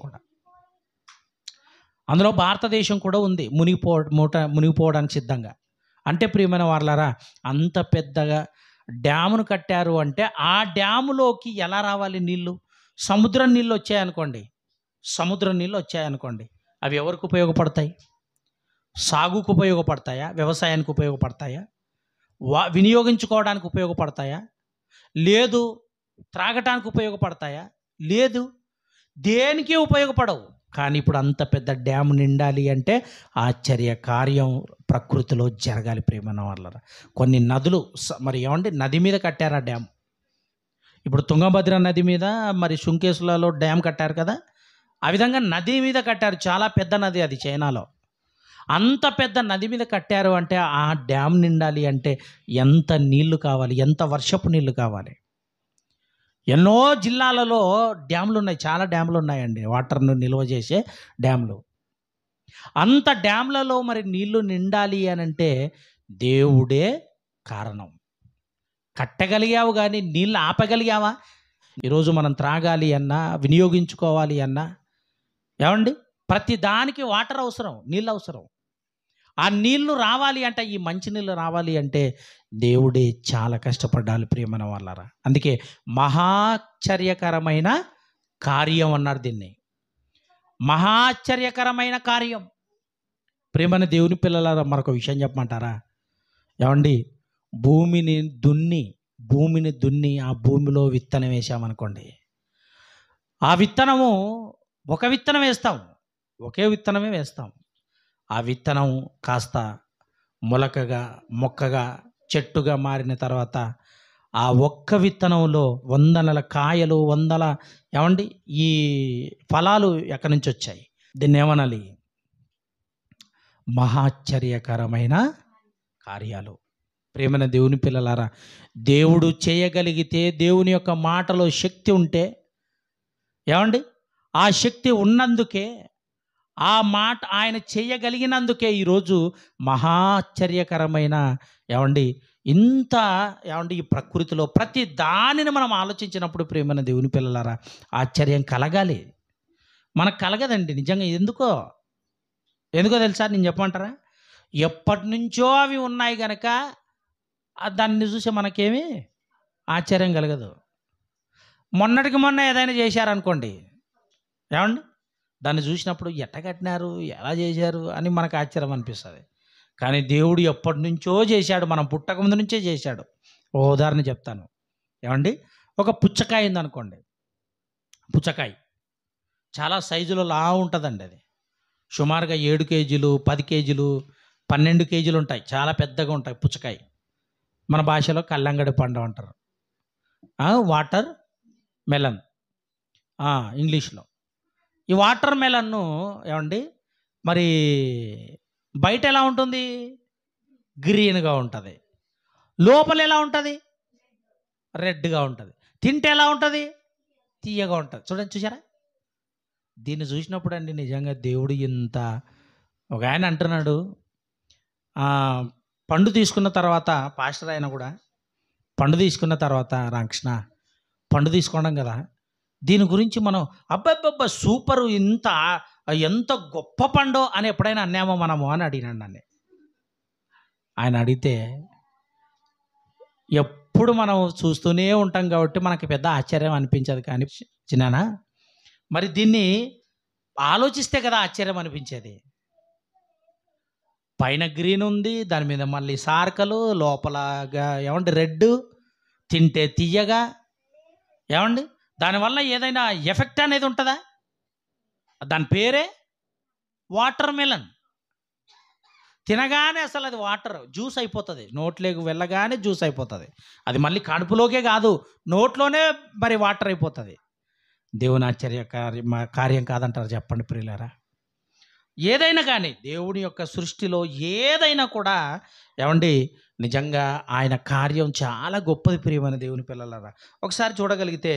కూడా ఉంది మునిగిపోవడానికి సిద్ధంగా. అంటే ప్రియమైన వాళ్ళారా, అంత పెద్దగా డ్యామును కట్టారు అంటే ఆ డ్యాములోకి ఎలా రావాలి నీళ్ళు? సముద్రం నీళ్ళు వచ్చాయనుకోండి, అవి ఎవరికి ఉపయోగపడతాయి? సాగుకు ఉపయోగపడతాయా? వ్యవసాయానికి ఉపయోగపడతాయా? వినియోగించుకోవడానికి ఉపయోగపడతాయా? లేదు. త్రాగటానికి ఉపయోగపడతాయా? లేదు. దేనికి ఉపయోగపడవు. కానీ ఇప్పుడు అంత పెద్ద డ్యామ్ నిండాలి అంటే ఆశ్చర్య కార్యం ప్రకృతిలో జరగాలి ప్రియమైన వాళ్ళరా. కొన్ని నదులు మరి ఏమండి నది మీద కట్టారు ఆ డ్యామ్. ఇప్పుడు తుంగభద్ర నది మీద మరి సుంకేసులలో డ్యామ్ కట్టారు కదా, ఆ విధంగా నది మీద కట్టారు. చాలా పెద్ద నది అది చైనాలో. అంత పెద్ద నది మీద కట్టారు అంటే ఆ డ్యామ్ నిండాలి అంటే ఎంత నీళ్లు కావాలి, ఎంత వర్షపు నీళ్లు కావాలి. ఎన్నో జిల్లాలలో డ్యాములు ఉన్నాయి, చాలా డ్యాములు ఉన్నాయండి, వాటర్ను నిల్వ చేసే డ్యాములు. అంత డ్యామ్లలో మరి నీళ్లు నిండాలి అని అంటే దేవుడే కారణం. కట్టగలిగావు కానీ నీళ్ళు ఆపగలిగావా? ఈరోజు మనం త్రాగాలి అన్నా, వినియోగించుకోవాలి అన్నా ఏమండి ప్రతి దానికి వాటర్ అవసరం, నీళ్ళు అవసరం. ఆ నీళ్లు రావాలి అంటే, ఈ మంచి నీళ్ళు రావాలి అంటే దేవుడే చాలా కష్టపడ్డాలి ప్రియమైన వాళ్ళారా. అందుకే మహాశ్చర్యకరమైన కార్యం అన్నారు దీన్ని. మహాశ్చర్యకరమైన కార్యం. ప్రియమైన దేవుని పిల్లలారా, మరొక విషయం చెప్పమంటారా? ఏమండి భూమిని దున్ని ఆ భూమిలో విత్తనం వేసామనుకోండి, ఆ విత్తనము ఒక విత్తనం వేస్తాం, ఒకే విత్తనమే వేస్తాం. ఆ విత్తనం కాస్త మొక్కగా చెట్టుగా మారిన తర్వాత ఆ ఒక్క విత్తనంలో వందల కాయలు, ఏమండి ఈ ఫలాలు ఎక్కడి నుంచి వచ్చాయి? దీన్ని ఏమనాలి? మహాశ్చర్యకరమైన కార్యాలు. ప్రియమైన దేవుని పిల్లలారా, దేవుడు చేయగలిగితే, దేవుని యొక్క మాటలో శక్తి ఉంటే ఏమండి ఆ శక్తి ఉన్నందుకే, ఆ మాట ఆయన చేయగలిగినందుకే ఈరోజు మహాశ్చర్యకరమైన ఏమండి ఈ ప్రకృతిలో ప్రతి దానిని మనం ఆలోచించినప్పుడు ప్రియమైన దేవుని పిల్లలారా ఆశ్చర్యం కలగాలి. మనకు కలగదండి నిజంగా. ఎందుకో తెలుసా? నేను చెప్పమంటారా? ఎప్పటి నుంచో అవి ఉన్నాయి కనుక దాన్ని చూసి మనకేమీ ఆశ్చర్యం కలగదు. మొన్నటికి మొన్న ఏదైనా చేశారనుకోండి, ఏమండి దాన్ని చూసినప్పుడు ఎట్ట కట్టినారు, ఎలా చేశారు అని మనకు ఆశ్చర్యం అనిపిస్తుంది. కానీ దేవుడు ఎప్పటి నుంచో చేశాడు, మనం పుట్టక ముందు నుంచే చేశాడు. ఓ ఉదాహరణ చెప్తాను. ఏమండి ఒక పుచ్చకాయ ఉందనుకోండి, పుచ్చకాయ చాలా సైజులో లా ఉంటుందండి. అది సుమారుగా 7 కేజీలు, 10 కేజీలు, 12 కేజీలు ఉంటాయి. చాలా పెద్దగా ఉంటాయి పుచ్చకాయ. మన భాషలో కల్లంగడి పండు అంటారు, వాటర్ మెలన్ ఇంగ్లీష్లో. ఈ వాటర్ మెలన్ను ఏమండి మరి బయట ఎలా ఉంటుంది? గ్రీన్గా ఉంటుంది. లోపల ఎలా ఉంటుంది? రెడ్గా ఉంటుంది. తింటే ఎలా ఉంటుంది? తీయగా ఉంటుంది. చూసారా? దీన్ని చూసినప్పుడు అండి నిజంగా దేవుడు ఇంత. ఒక ఆయన అంటున్నాడు, పండు తీసుకున్న తర్వాత, పాస్టర్ ఆయన కూడా, పండు తీసుకున్న తర్వాత రామకృష్ణ పండు తీసుకోవడం కదా, దీని గురించి మనం అబ్బబ్బబ్బ సూపరు, ఎంత గొప్ప పండో అని ఎప్పుడైనా అన్నామో మనము అని అడిగినాడు నన్ను. ఆయన అడిగితే ఎప్పుడు మనం చూస్తూనే ఉంటాం కాబట్టి మనకి పెద్ద ఆశ్చర్యం అనిపించదు. కానీ చిన్నానా మరి దీన్ని ఆలోచిస్తే కదా ఆశ్చర్యం అనిపించేది. పైన గ్రీన్ ఉంది, దాని మీద మళ్ళీ సార్కలు, లోపలగా ఏమండి రెడ్, తింటే తీయగా, ఏమండి దానివల్ల ఏదైనా ఎఫెక్ట్ అనేది ఉంటుందా? దాని పేరే వాటర్ మెలన్ తినగానే అసలు అది వాటర్ జ్యూస్ అయిపోతుంది, నోట్లోకి వెళ్ళగానే జ్యూస్ అయిపోతుంది. అది మళ్ళీ కడుపులోకే కాదు, నోట్లోనే మరి వాటర్ అయిపోతుంది. దేవుని ఆశ్చర్య కార్యం కాదంటారు చెప్పండి ప్రియులారా? ఏదైనా కానీ దేవుని యొక్క సృష్టిలో ఏదైనా కూడా ఏమండి నిజంగా ఆయన కార్యం చాలా గొప్పది ప్రియమైన దేవుని పిల్లలారా. ఒకసారి చూడగలిగితే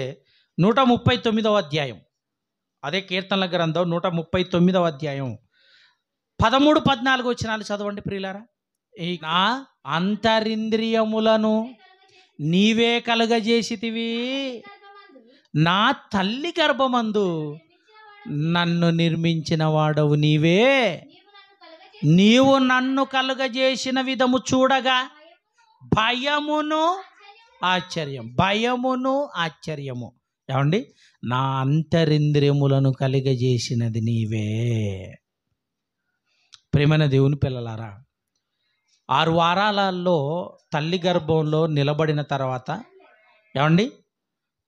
139వ అధ్యాయం, అదే కీర్తనల గ్రంథం 139వ అధ్యాయం 13-14 వచనాలు చదవండి ప్రియులారా. నా అంతరింద్రియములను నీవే కలుగజేసితివి, నా తల్లి గర్భమందు నన్ను నిర్మించిన వాడవు నీవే, నీవు నన్ను కలుగజేసిన విధము చూడగా భయమును ఆశ్చర్యము. ఏమండి, నా అంతరింద్రియములను కలిగజేసినది నీవే. ప్రేమైన దేవుని పిల్లలారా, 6 వారాలలో తల్లి గర్భంలో నిలబడిన తర్వాత, ఏమండి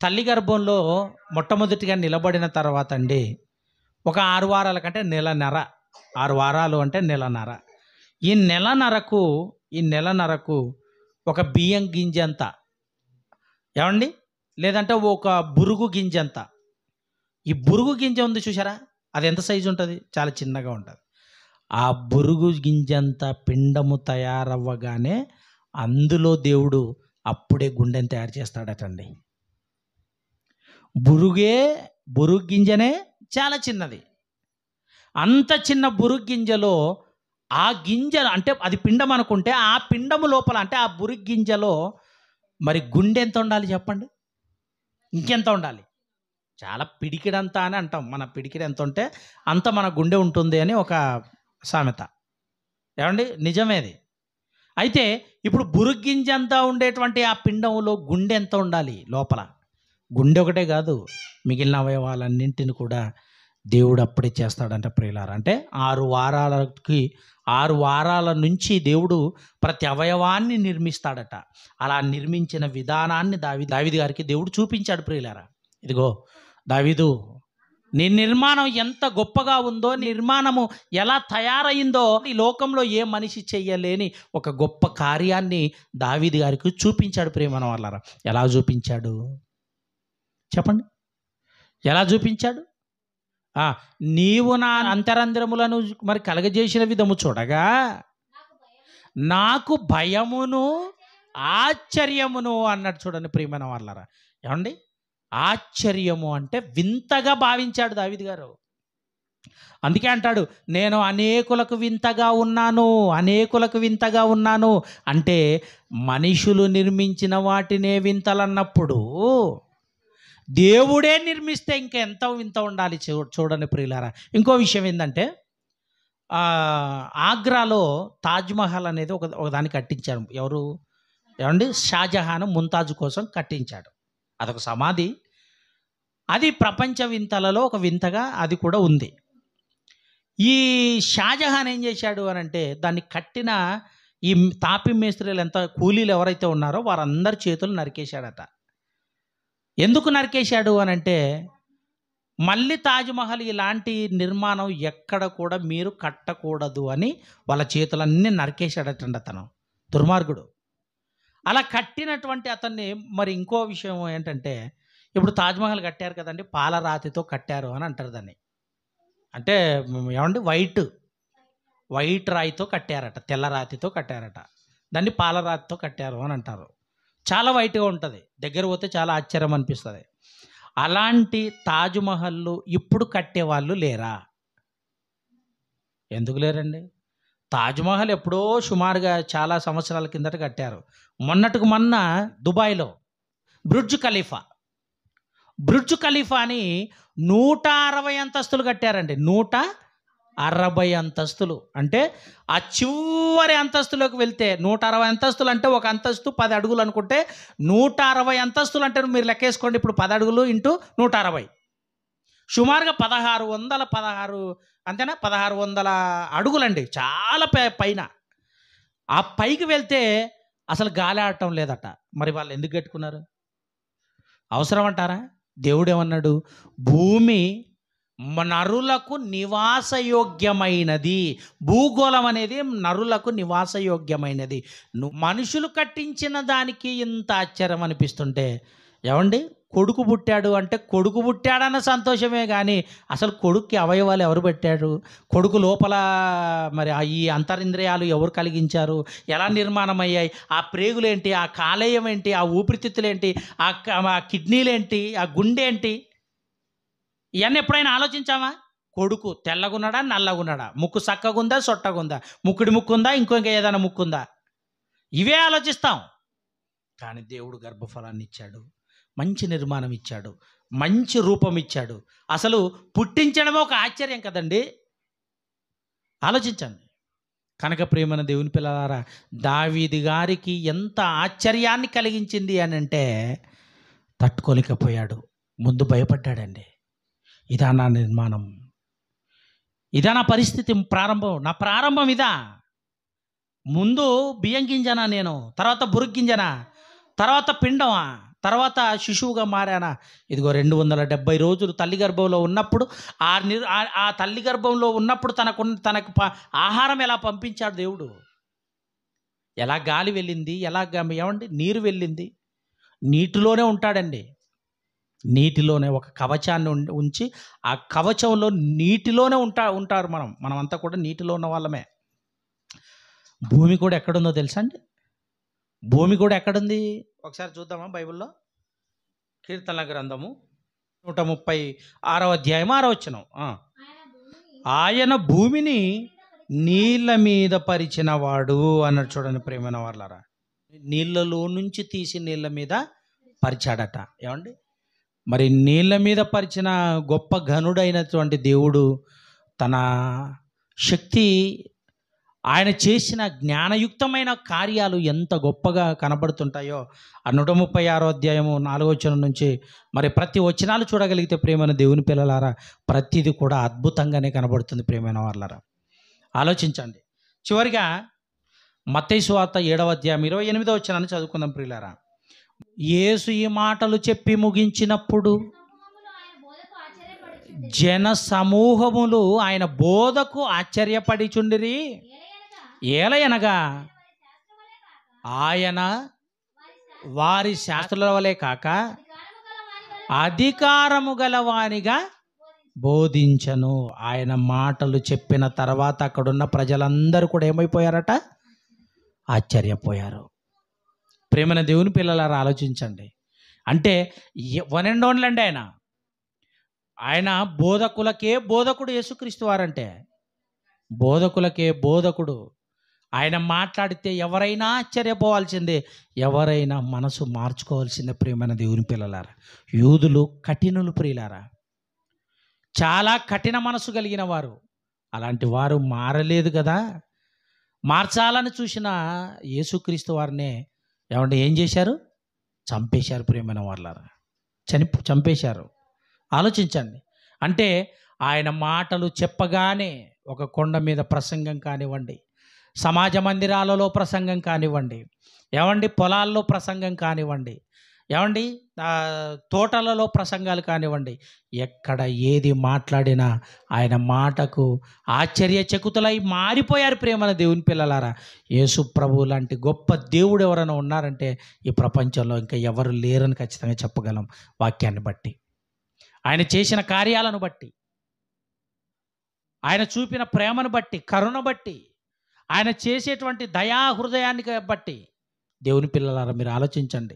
తల్లి గర్భంలో మొట్టమొదటిగా నిలబడిన తర్వాత అండి, ఒక 6 వారాల కంటే నెలన్నర, 6 వారాలు అంటే నెలన్నర. ఈ నెలన్నరకు ఒక బియ్యం గింజంత, ఏమండి లేదంటే ఒక బురుగు గింజంత, ఈ బురుగు గింజ ఉంది చూసారా, అది ఎంత సైజు ఉంటుంది? చాలా చిన్నగా ఉంటుంది. ఆ బురుగు గింజంత పిండము తయారవ్వగానే అందులో దేవుడు అప్పుడే గుండెని తయారు చేస్తాడటండి. బురుగు గింజనే చాలా చిన్నది. అంత చిన్న బురుగు గింజలో ఆ గింజ అంటే అది పిండం అనుకుంటే, ఆ పిండము లోపల అంటే ఆ బురుగు గింజలో మరి గుండె ఎంత ఉండాలి చెప్పండి? ఇంకెంత ఉండాలి? చాలా పిడికిడంతా అని అంటాం. మన పిడికిడి ఎంత ఉంటే అంత మన గుండె ఉంటుంది అని ఒక సామెత. ఏమండి నిజమేది. అయితే ఇప్పుడు బురుగు గింజ అంతా ఉండేటువంటి ఆ పిండంలో గుండె ఎంత ఉండాలి? లోపల గుండె ఒకటే కాదు, మిగిలిన అవయవాలన్నింటిని కూడా దేవుడు అప్పుడే చేస్తాడంట ప్రియులారా. అంటే 6 వారాల నుంచి దేవుడు ప్రతి అవయవాన్ని నిర్మిస్తాడట. అలా నిర్మించిన విధానాన్ని దావీదు గారికి దేవుడు చూపించాడు ప్రియులారా. ఇదిగో దావీదు, నీ నిర్మాణం ఎంత గొప్పగా ఉందో, నిర్మాణము ఎలా తయారైందో ఈ లోకంలో ఏ మనిషి చెయ్యలేని ఒక గొప్ప కార్యాన్ని దావీదు గారికి చూపించాడు ప్రియమైన వాళ్ళారా. ఎలా చూపించాడు చెప్పండి? ఎలా చూపించాడు? నీవు నా అంతరంధ్రములను మరి కలగజేసిన విధము చూడగా నాకు భయమును ఆశ్చర్యమును అన్నాడు. చూడండి ప్రియమైన వాళ్ళారా. ఏమండి, ఆశ్చర్యము అంటే వింతగా భావించాడు దావీదు గారు. అందుకే అంటాడు, నేను అనేకులకు వింతగా ఉన్నాను అంటే మనుషులు నిర్మించిన వాటినే వింతలన్నప్పుడు దేవుడే నిర్మిస్తే ఇంకా ఎంత వింత ఉండాలి చూడండి ప్రియులారా. ఇంకో విషయం ఏంటంటే, ఆగ్రాలో తాజ్మహల్ అనేది ఒకదాన్ని కట్టించారు. ఎవరు? ఏమండి, షాజహాన్ ముంతాజ్ కోసం కట్టించాడు. అదొక సమాధి. అది ప్రపంచ వింతలలో ఒక వింతగా అది కూడా ఉంది. ఈ షాజహాన్ ఏం చేశాడు అని అంటే, దాన్ని కట్టిన ఈ తాపి మేస్త్రీలు ఎంత కూలీలు ఎవరైతే ఉన్నారో వారందరి చేతులు నరికేశాడట. ఎందుకు నరికేశాడు అని అంటే, మళ్ళీ తాజ్మహల్ ఇలాంటి నిర్మాణం ఎక్కడ కూడా మీరు కట్టకూడదు అని వాళ్ళ చేతులన్నీ నరికేశాడటండి అతను, దుర్మార్గుడు. అలా కట్టినటువంటి అతన్ని మరి ఇంకో విషయం ఏంటంటే, ఇప్పుడు తాజ్మహల్ కట్టారు కదండి, పాలరాతితో కట్టారు అని అంటారు దాన్ని. అంటే ఏమండి, వైట్ రాయితో కట్టారట, తెల్ల రాతితో కట్టారట. దాన్ని పాలరాతితో కట్టారు అని అంటారు. చాలా వైట్గా ఉంటుంది, దగ్గర పోతే చాలా ఆశ్చర్యం అనిపిస్తుంది. అలాంటి తాజ్మహల్లు ఇప్పుడు కట్టేవాళ్ళు లేరా? ఎందుకు లేరండి? తాజ్మహల్ ఎప్పుడో సుమారుగా చాలా సంవత్సరాల కిందట కట్టారు. మొన్నటికి మొన్న దుబాయ్లో బుర్జ్ ఖలీఫా అని 160 అంతస్తులు కట్టారండి. 160 అంతస్తులు అంటే ఆ చివరి అంతస్తులోకి వెళ్తే 160 అంతస్తులు అంటే ఒక అంతస్తు 10 అడుగులు అనుకుంటే 160 అంతస్తులు అంటే మీరు లెక్కేసుకోండి. ఇప్పుడు 10 అడుగులు ఇంటూ 160 సుమారుగా 1600 అంతేనా, 1600 అడుగులండి. చాలా పైన. ఆ పైకి వెళ్తే అసలు గాలి ఆడటం లేదట. మరి వాళ్ళు ఎందుకు కట్టుకున్నారు? అవసరం అంటారా? దేవుడు ఏమన్నాడు? భూమి నరులకు నివాసయోగ్యమైనది. భూగోళం అనేది నరులకు నివాసయోగ్యమైనది. మనుషులు కట్టించిన దానికి ఇంత ఆశ్చర్యం అనిపిస్తుంటే, ఏమండి, కొడుకు పుట్టాడు అంటే కొడుకు పుట్టాడన్న సంతోషమే కానీ అసలు కొడుక్కి అవయవాలు ఎవరు పెట్టారు? కొడుకు లోపల మరి ఈ అంతరింద్రియాలు ఎవరు కలిగించారు? ఎలా నిర్మాణం అయ్యాయి? ఆ ప్రేగులేంటి? ఆ కాలేయం ఏంటి? ఆ ఊపిరితిత్తులేంటి? ఆ కిడ్నీలేంటి? ఆ గుండె ఏంటి? ఇవన్నీ ఎప్పుడైనా ఆలోచించామా? కొడుకు తెల్లగున్నాడా, నల్లగున్నాడా, ముక్కు చక్కగుందా, సొట్టగుందా, ముక్కుడి ముక్కుందా, ఇంకా ఏదైనా ముక్కుందా, ఇవే ఆలోచిస్తాం. కానీ దేవుడు గర్భఫలాన్ని ఇచ్చాడు, మంచి నిర్మాణం ఇచ్చాడు, మంచి రూపం ఇచ్చాడు. అసలు పుట్టించడమే ఒక ఆశ్చర్యం కదండి. ఆలోచించండి. కనుక ప్రియమైన దేవుని పిల్లలారా, దావీదు గారికి ఎంత ఆశ్చర్యాన్ని కలిగించింది అని అంటే తట్టుకోలేకపోయాడు. ముందు భయపడ్డాడండి. ఇదా నా నిర్మాణం, ఇదా నా పరిస్థితి, నా ప్రారంభం ఇదా. ముందు బియ్యం గింజనా నేను, తర్వాత బురుగు గింజనా, తర్వాత పిండమా, తర్వాత శిశువుగా మారానా? ఇదిగో 270 రోజులు తల్లి గర్భంలో ఉన్నప్పుడు ఆ తల్లి గర్భంలో ఉన్నప్పుడు తనకు ఆహారం ఎలా పంపించాడు దేవుడు? ఎలా గాలి వెళ్ళింది, ఏమండి నీరు వెళ్ళింది? నీటిలోనే ఉంటాడండి. నీటిలోనే ఒక కవచాన్ని ఉంచి ఆ కవచంలో నీటిలోనే ఉంటారు. మనమంతా కూడా నీటిలో ఉన్న వాళ్ళమే. భూమి కూడా ఎక్కడుందో తెలుసా అండి? భూమి కూడా ఎక్కడుంది ఒకసారి చూద్దామా? బైబిల్లో కీర్తనల గ్రంథము 136వ అధ్యాయం 6వ వచనం. ఆయన భూమిని నీళ్ళ మీద పరిచినవాడు అన్నాడు. చూడండి ప్రియమైన వాళ్ళారా, నీళ్ళలో నుంచి తీసి నీళ్ళ మీద పరిచాడట. ఏమండి, మరి నీళ్ళ మీద పరిచిన గొప్ప ఘనుడైనటువంటి దేవుడు తన శక్తి, ఆయన చేసిన జ్ఞానయుక్తమైన కార్యాలు ఎంత గొప్పగా కనబడుతుంటాయో ఆ 136వ అధ్యాయము 4వ వచనం నుంచి మరి ప్రతి వచనాలు చూడగలిగితే ప్రియమైన దేవుని పిల్లలారా, ప్రతిది కూడా అద్భుతంగానే కనబడుతుంది. ప్రియమైన వాళ్ళారా, ఆలోచించండి. చివరిగా మత్తయి సువార్త 7వ అధ్యాయం 28వ వచనాన్ని చదువుకుందాం ప్రియులారా. యేసు ఈ మాటలు చెప్పి ముగించినప్పుడు జన సమూహములు ఆయన బోధకు ఆశ్చర్యపడిచుండిరి. ఏలయనగా ఆయన వారి శాస్త్రుల వలె కాక అధికారము గలవానిగా బోధించను. ఆయన మాటలు చెప్పిన తర్వాత అక్కడున్న ప్రజలందరూ కూడా ఏమైపోయారట? ఆశ్చర్యపోయారు. ప్రేమన దేవుని పిల్లలారా, ఆలోచించండి. అంటే వన్ అండ్ ఓన్లీ అండి ఆయన బోధకులకే బోధకుడు. యేసుక్రీస్తు వారంటే బోధకులకే బోధకుడు. ఆయన మాట్లాడితే ఎవరైనా ఆశ్చర్యపోవాల్సిందే, ఎవరైనా మనసు మార్చుకోవాల్సిందే. ప్రియమైన దేవుని పిల్లలారా, యూదులు కఠినులు ప్రియులారా, చాలా కఠిన మనసు కలిగిన వారు. అలాంటి వారు మారలేదు కదా. మార్చాలని చూసిన యేసుక్రీస్తు వారినే ఏమంటే ఏం చేశారు? చంపేశారు. ప్రియమైన వాళ్ళారా, చంపేశారు. ఆలోచించండి. అంటే ఆయన మాటలు చెప్పగానే ఒక కొండ మీద ప్రసంగం కానివ్వండి, సమాజ మందిరాలలో ప్రసంగం కానివ్వండి, ఏమండి పొలాల్లో ప్రసంగం కానివ్వండి, ఏమండి తోటలలో ప్రసంగాలు కానివ్వండి, ఎక్కడ ఏది మాట్లాడినా ఆయన మాటకు ఆశ్చర్యచకితులై మారిపోయారు. ప్రియమైన దేవుని పిల్లలారా, యేసు ప్రభువు లాంటి గొప్ప దేవుడు ఎవరైనా ఉన్నారంటే ఈ ప్రపంచంలో ఇంకా ఎవరు లేరని ఖచ్చితంగా చెప్పగలం. వాక్యాన్ని బట్టి, ఆయన చేసిన కార్యాలను బట్టి, ఆయన చూపిన ప్రేమను బట్టి, కరుణ బట్టి, ఆయన చేసేటువంటి దయా హృదయాన్ని బట్టి. దేవుని పిల్లలారా, మీరు ఆలోచించండి.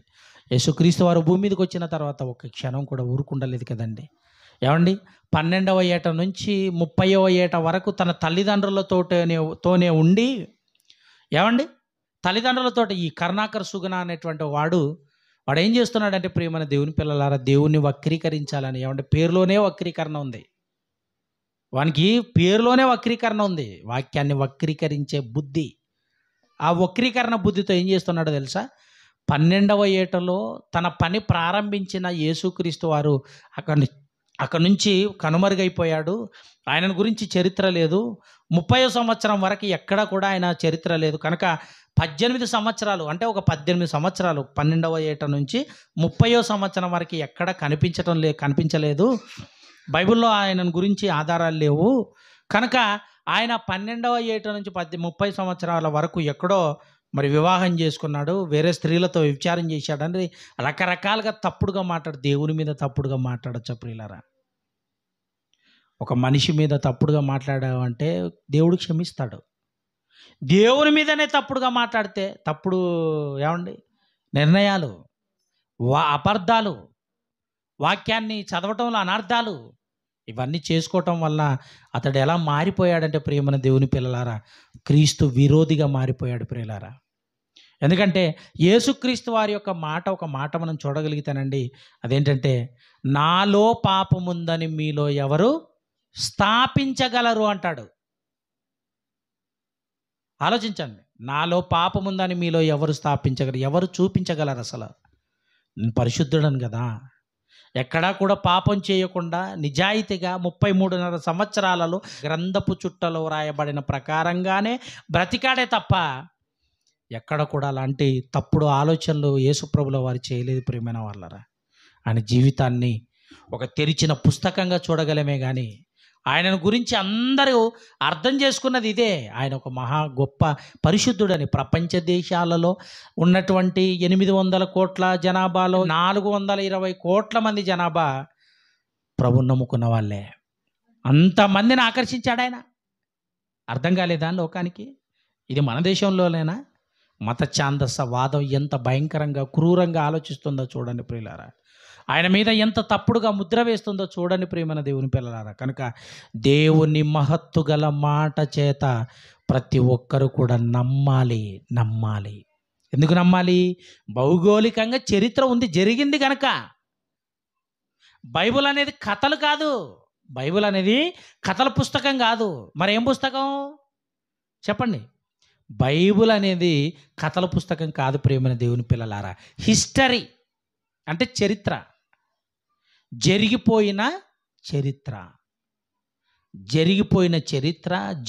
యేసుక్రీస్తు వారు భూమి మీదకి వచ్చిన తర్వాత ఒక క్షణం కూడా ఊరుకుండలేదు కదండి. ఏమండి 12వ ఏట నుంచి 30వ ఏట వరకు తన తల్లిదండ్రులతోనే ఉండి, ఏమండి తల్లిదండ్రులతో ఈ కరుణాకర్ సుగుణ అనేటువంటి వాడు ఏం చేస్తున్నాడంటే ప్రియమైన దేవుని పిల్లలారా, దేవుణ్ణి వక్రీకరించాలని. ఏమంటే పేరులోనే వక్రీకరణ ఉంది, వానికి పేరులోనే వక్రీకరణ ఉంది. వాక్యాన్ని వక్రీకరించే బుద్ధి, ఆ వక్రీకరణ బుద్ధితో ఏం చేస్తున్నాడో తెలుసా? 12వ ఏటలో తన పని ప్రారంభించిన యేసుక్రీస్తు వారు అక్కడి నుంచి కనుమరుగైపోయాడు. ఆయన గురించి చరిత్ర లేదు. 30వ సంవత్సరం వరకు ఎక్కడ కూడా ఆయన చరిత్ర లేదు. కనుక 18 సంవత్సరాలు, అంటే ఒక 18 సంవత్సరాలు 12వ ఏట నుంచి 30వ సంవత్సరం వరకు ఎక్కడ కనిపించలేదు. బైబిల్లో ఆయన గురించి ఆధారాలు లేవు కనుక ఆయన 12వ ఏట నుంచి 30 సంవత్సరాల వరకు ఎక్కడో మరి వివాహం చేసుకున్నాడు, వేరే స్త్రీలతో వ్యభిచారం చేశాడని రకరకాలుగా తప్పుడుగా దేవుని మీద తప్పుడుగా మాట్లాడొచ్చా ప్రియులారా? ఒక మనిషి మీద తప్పుడుగా మాట్లాడావంటే దేవుడు క్షమిస్తాడు. దేవుని మీదనే తప్పుడుగా మాట్లాడితే తప్పుడు ఏమండి నిర్ణయాలు, అపార్థాలు, వాక్యాన్ని చదవటంలో అనర్థాలు, ఇవన్నీ చేసుకోవటం వల్ల అతడు ఎలా మారిపోయాడంటే ప్రియమైన దేవుని పిల్లలారా, క్రీస్తు విరోధిగా మారిపోయాడు ప్రియులారా. ఎందుకంటే యేసుక్రీస్తు వారి యొక్క ఒక మాట మనం చూడగలిగితానండి. అదేంటంటే, నాలో పాపముందని మీలో ఎవరు స్థాపించగలరు అంటాడు. ఆలోచించండి, నాలో పాపముందని మీలో ఎవరు స్థాపించగలరు, ఎవరు చూపించగలరు? అసలు నేను పరిశుద్ధుడను కదా, ఎక్కడా కూడా పాపం చేయకుండా నిజాయితీగా 33.5 సంవత్సరాలలో గ్రంథపు చుట్టలో రాయబడిన ప్రకారంగానే బ్రతికాడే తప్ప ఎక్కడ కూడా అలాంటి తప్పుడు ఆలోచనలు యేసుప్రభుల వారు చేయలేదు ప్రియమైన వాళ్ళరా. ఆయన జీవితాన్ని ఒక తెరిచిన పుస్తకంగా చూడగలమే కానీ ఆయనను గురించి అందరూ అర్థం చేసుకున్నది ఇదే, ఆయన ఒక మహా గొప్ప పరిశుద్ధుడని. ప్రపంచ దేశాలలో ఉన్నటువంటి 800 కోట్ల జనాభాలో 420 కోట్ల మంది జనాభా ప్రభువును నమ్ముకున్న వాళ్ళే. అంతమందిని ఆకర్షించాడు ఆయన. అర్థం కాలేదా లోకానికి? ఇది మన దేశంలోనేనా? మత ఛాందసవాదం ఎంత భయంకరంగా క్రూరంగా ఆలోచిస్తుందో చూడండి ప్రియులారా. ఆయన మీద ఎంత తప్పుడుగా ముద్ర వేస్తుందో చూడండి ప్రియమైన దేవుని పిల్లలారా. కనుక దేవుని మహత్తు గల మాట చేత ప్రతి ఒక్కరు కూడా నమ్మాలి. ఎందుకు నమ్మాలి? భౌగోళికంగా చరిత్ర ఉంది, జరిగింది కనుక. బైబిల్ అనేది కథలు కాదు, బైబిల్ అనేది కథల పుస్తకం కాదు. మరేం పుస్తకం చెప్పండి? బైబిల్ అనేది కథల పుస్తకం కాదు ప్రియమైన దేవుని పిల్లలారా. హిస్టరీ అంటే చరిత్ర, జరిగిపోయిన చరిత్ర,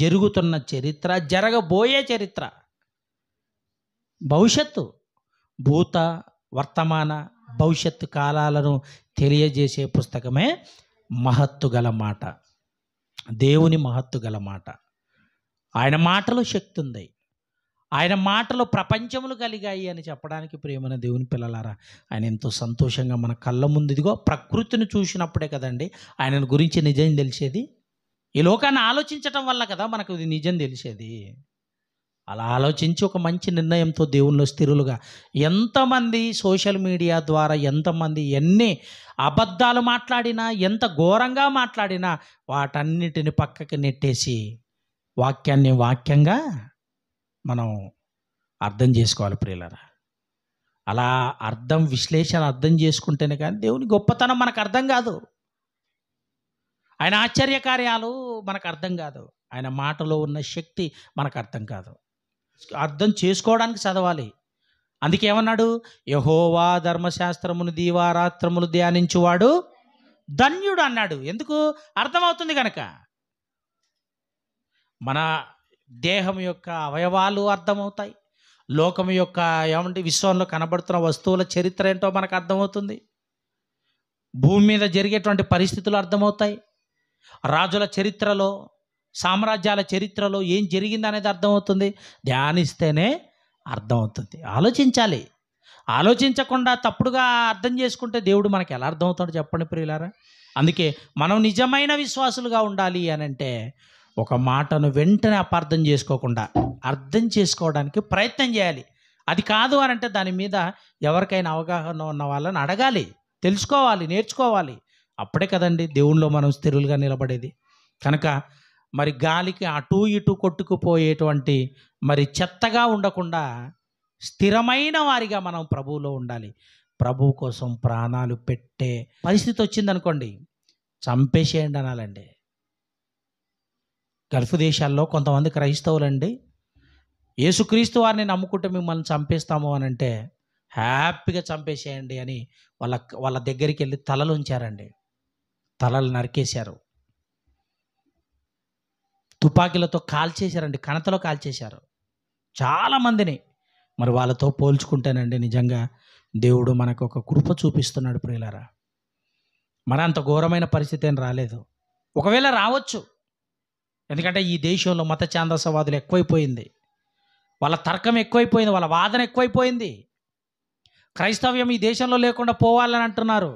జరుగుతున్న చరిత్ర, జరగబోయే చరిత్ర, భవిష్యత్తు, భూత వర్తమాన భవిష్యత్తు కాలాలను తెలియజేసే పుస్తకమే మహత్తు గల మాట, దేవుని మహత్తు గల మాట. ఆయన మాటలో శక్తి ఉంది, ఆయన మాటలో ప్రపంచములు కలిగాయి అని చెప్పడానికి ప్రియమైన దేవుని పిల్లలారా, ఆయన ఎంతో సంతోషంగా మన కళ్ళ ముందు ఇదిగో ప్రకృతిని చూసినప్పుడే కదండి ఆయన గురించి నిజం తెలిసేది. ఈ లోకాన్ని ఆలోచించటం వల్ల కదా మనకు ఇది నిజం తెలిసేది. అలా ఆలోచించి ఒక మంచి నిర్ణయంతో దేవునిలో స్థిరులుగా, ఎంతమంది సోషల్ మీడియా ద్వారా ఎంతమంది ఎన్ని అబద్ధాలు మాట్లాడినా, ఎంత ఘోరంగా మాట్లాడినా వాటన్నిటిని పక్కకి నెట్టేసి వాక్యాన్ని వాక్యంగా మనం అర్థం చేసుకోవాలి ప్రియులారా. అలా విశ్లేషణ అర్థం చేసుకుంటేనే కానీ దేవుని గొప్పతనం మనకు అర్థం కాదు, ఆయన ఆశ్చర్యకార్యాలు మనకు అర్థం కాదు, ఆయన మాటలో ఉన్న శక్తి మనకు అర్థం కాదు. అర్థం చేసుకోవడానికి చదవాలి. అందుకే ఏమన్నాడు? యెహోవా ధర్మశాస్త్రమును దీవారాత్రములు ధ్యానించువాడు ధన్యుడు అన్నాడు. ఎందుకు? అర్థమవుతుంది కనుక. మన దేహం యొక్క అవయవాలు అర్థమవుతాయి, లోకం యొక్క ఏమంటే విశ్వంలో కనబడుతున్న వస్తువుల చరిత్ర ఏంటో మనకు అర్థమవుతుంది, భూమి మీద జరిగేటువంటి పరిస్థితులు అర్థమవుతాయి, రాజుల చరిత్రలో సామ్రాజ్యాల చరిత్రలో ఏం జరిగింది అనేది అర్థమవుతుంది. ధ్యానిస్తేనే అర్థమవుతుంది. ఆలోచించాలి. ఆలోచించకుండా తప్పుడుగా అర్థం చేసుకుంటే దేవుడు మనకి ఎలా అర్థమవుతాడో చెప్పండి ప్రియులారా. అందుకే మనం నిజమైన విశ్వాసులుగా ఉండాలి అని అంటే ఒక మాటను వెంటనే అపార్థం చేసుకోకుండా అర్థం చేసుకోవడానికి ప్రయత్నం చేయాలి. అది కాదు అని అంటే దాని మీద ఎవరికైనా అవగాహన ఉన్న వాళ్ళని అడగాలి, తెలుసుకోవాలి, నేర్చుకోవాలి. అప్పుడే కదండి దేవునిలో మనం స్థిరులుగా నిలబడేది. కనుక మరి గాలికి అటు ఇటు కొట్టుకుపోయేటువంటి మరి చెత్తగా ఉండకుండా స్థిరమైన వారిగా మనం ప్రభువులో ఉండాలి. ప్రభువు కోసం ప్రాణాలు పెట్టే పరిస్థితి వచ్చిందనుకోండి, చంపేసేయండి అనాలండి. గల్ఫ్ దేశాల్లో కొంతమంది క్రైస్తవులండి, యేసుక్రీస్తు వారిని నమ్ముకుంటే మిమ్మల్ని చంపేస్తాము అని అంటే హ్యాపీగా చంపేసేయండి అని వాళ్ళ దగ్గరికి వెళ్ళి తలలు ఉంచారండి, తలలు నరికేశారు, తుపాకీలతో కాల్చేశారండి, కణతలో కాల్చేశారు చాలామందిని. మరి వాళ్ళతో పోల్చుకుంటేనండి నిజంగా దేవుడు మనకు ఒక కృప చూపిస్తున్నాడు ప్రియులారా. మరి అంత ఘోరమైన పరిస్థితి ఏం రాలేదు. ఒకవేళ రావచ్చు, ఎందుకంటే ఈ దేశంలో మత ఛాందసవాదులు ఎక్కువైపోయింది, వాళ్ళ తర్కం ఎక్కువైపోయింది, వాళ్ళ వాదన ఎక్కువైపోయింది. క్రైస్తవ్యం ఈ దేశంలో లేకుండా పోవాలని అంటున్నారు,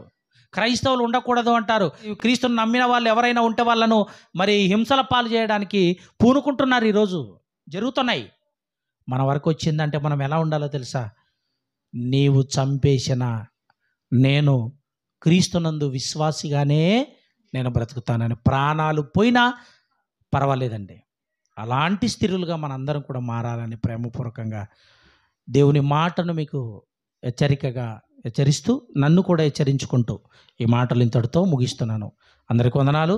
క్రైస్తవులు ఉండకూడదు అంటారు. క్రీస్తుని నమ్మిన వాళ్ళు ఎవరైనా ఉంటే వాళ్ళను మరి హింసల పాలు చేయడానికి పూనుకుంటున్నారు. ఈరోజు జరుగుతున్నాయి. మన వరకు వచ్చిందంటే మనం ఎలా ఉండాలో తెలుసా? నీవు చంపేసిన నేను క్రీస్తునందు విశ్వాసిగానే నేను బ్రతుకుతానని, ప్రాణాలు పోయినా పర్వాలేదండి. అలాంటి స్థిరులుగా మనందరం కూడా మారాలని ప్రేమపూర్వకంగా దేవుని మాటను మీకు హెచ్చరికగా హెచ్చరిస్తూ, నన్ను కూడా హెచ్చరించుకుంటూ ఈ మాటలు ఇంతటితో ముగిస్తున్నాను. అందరికీ వందనాలు.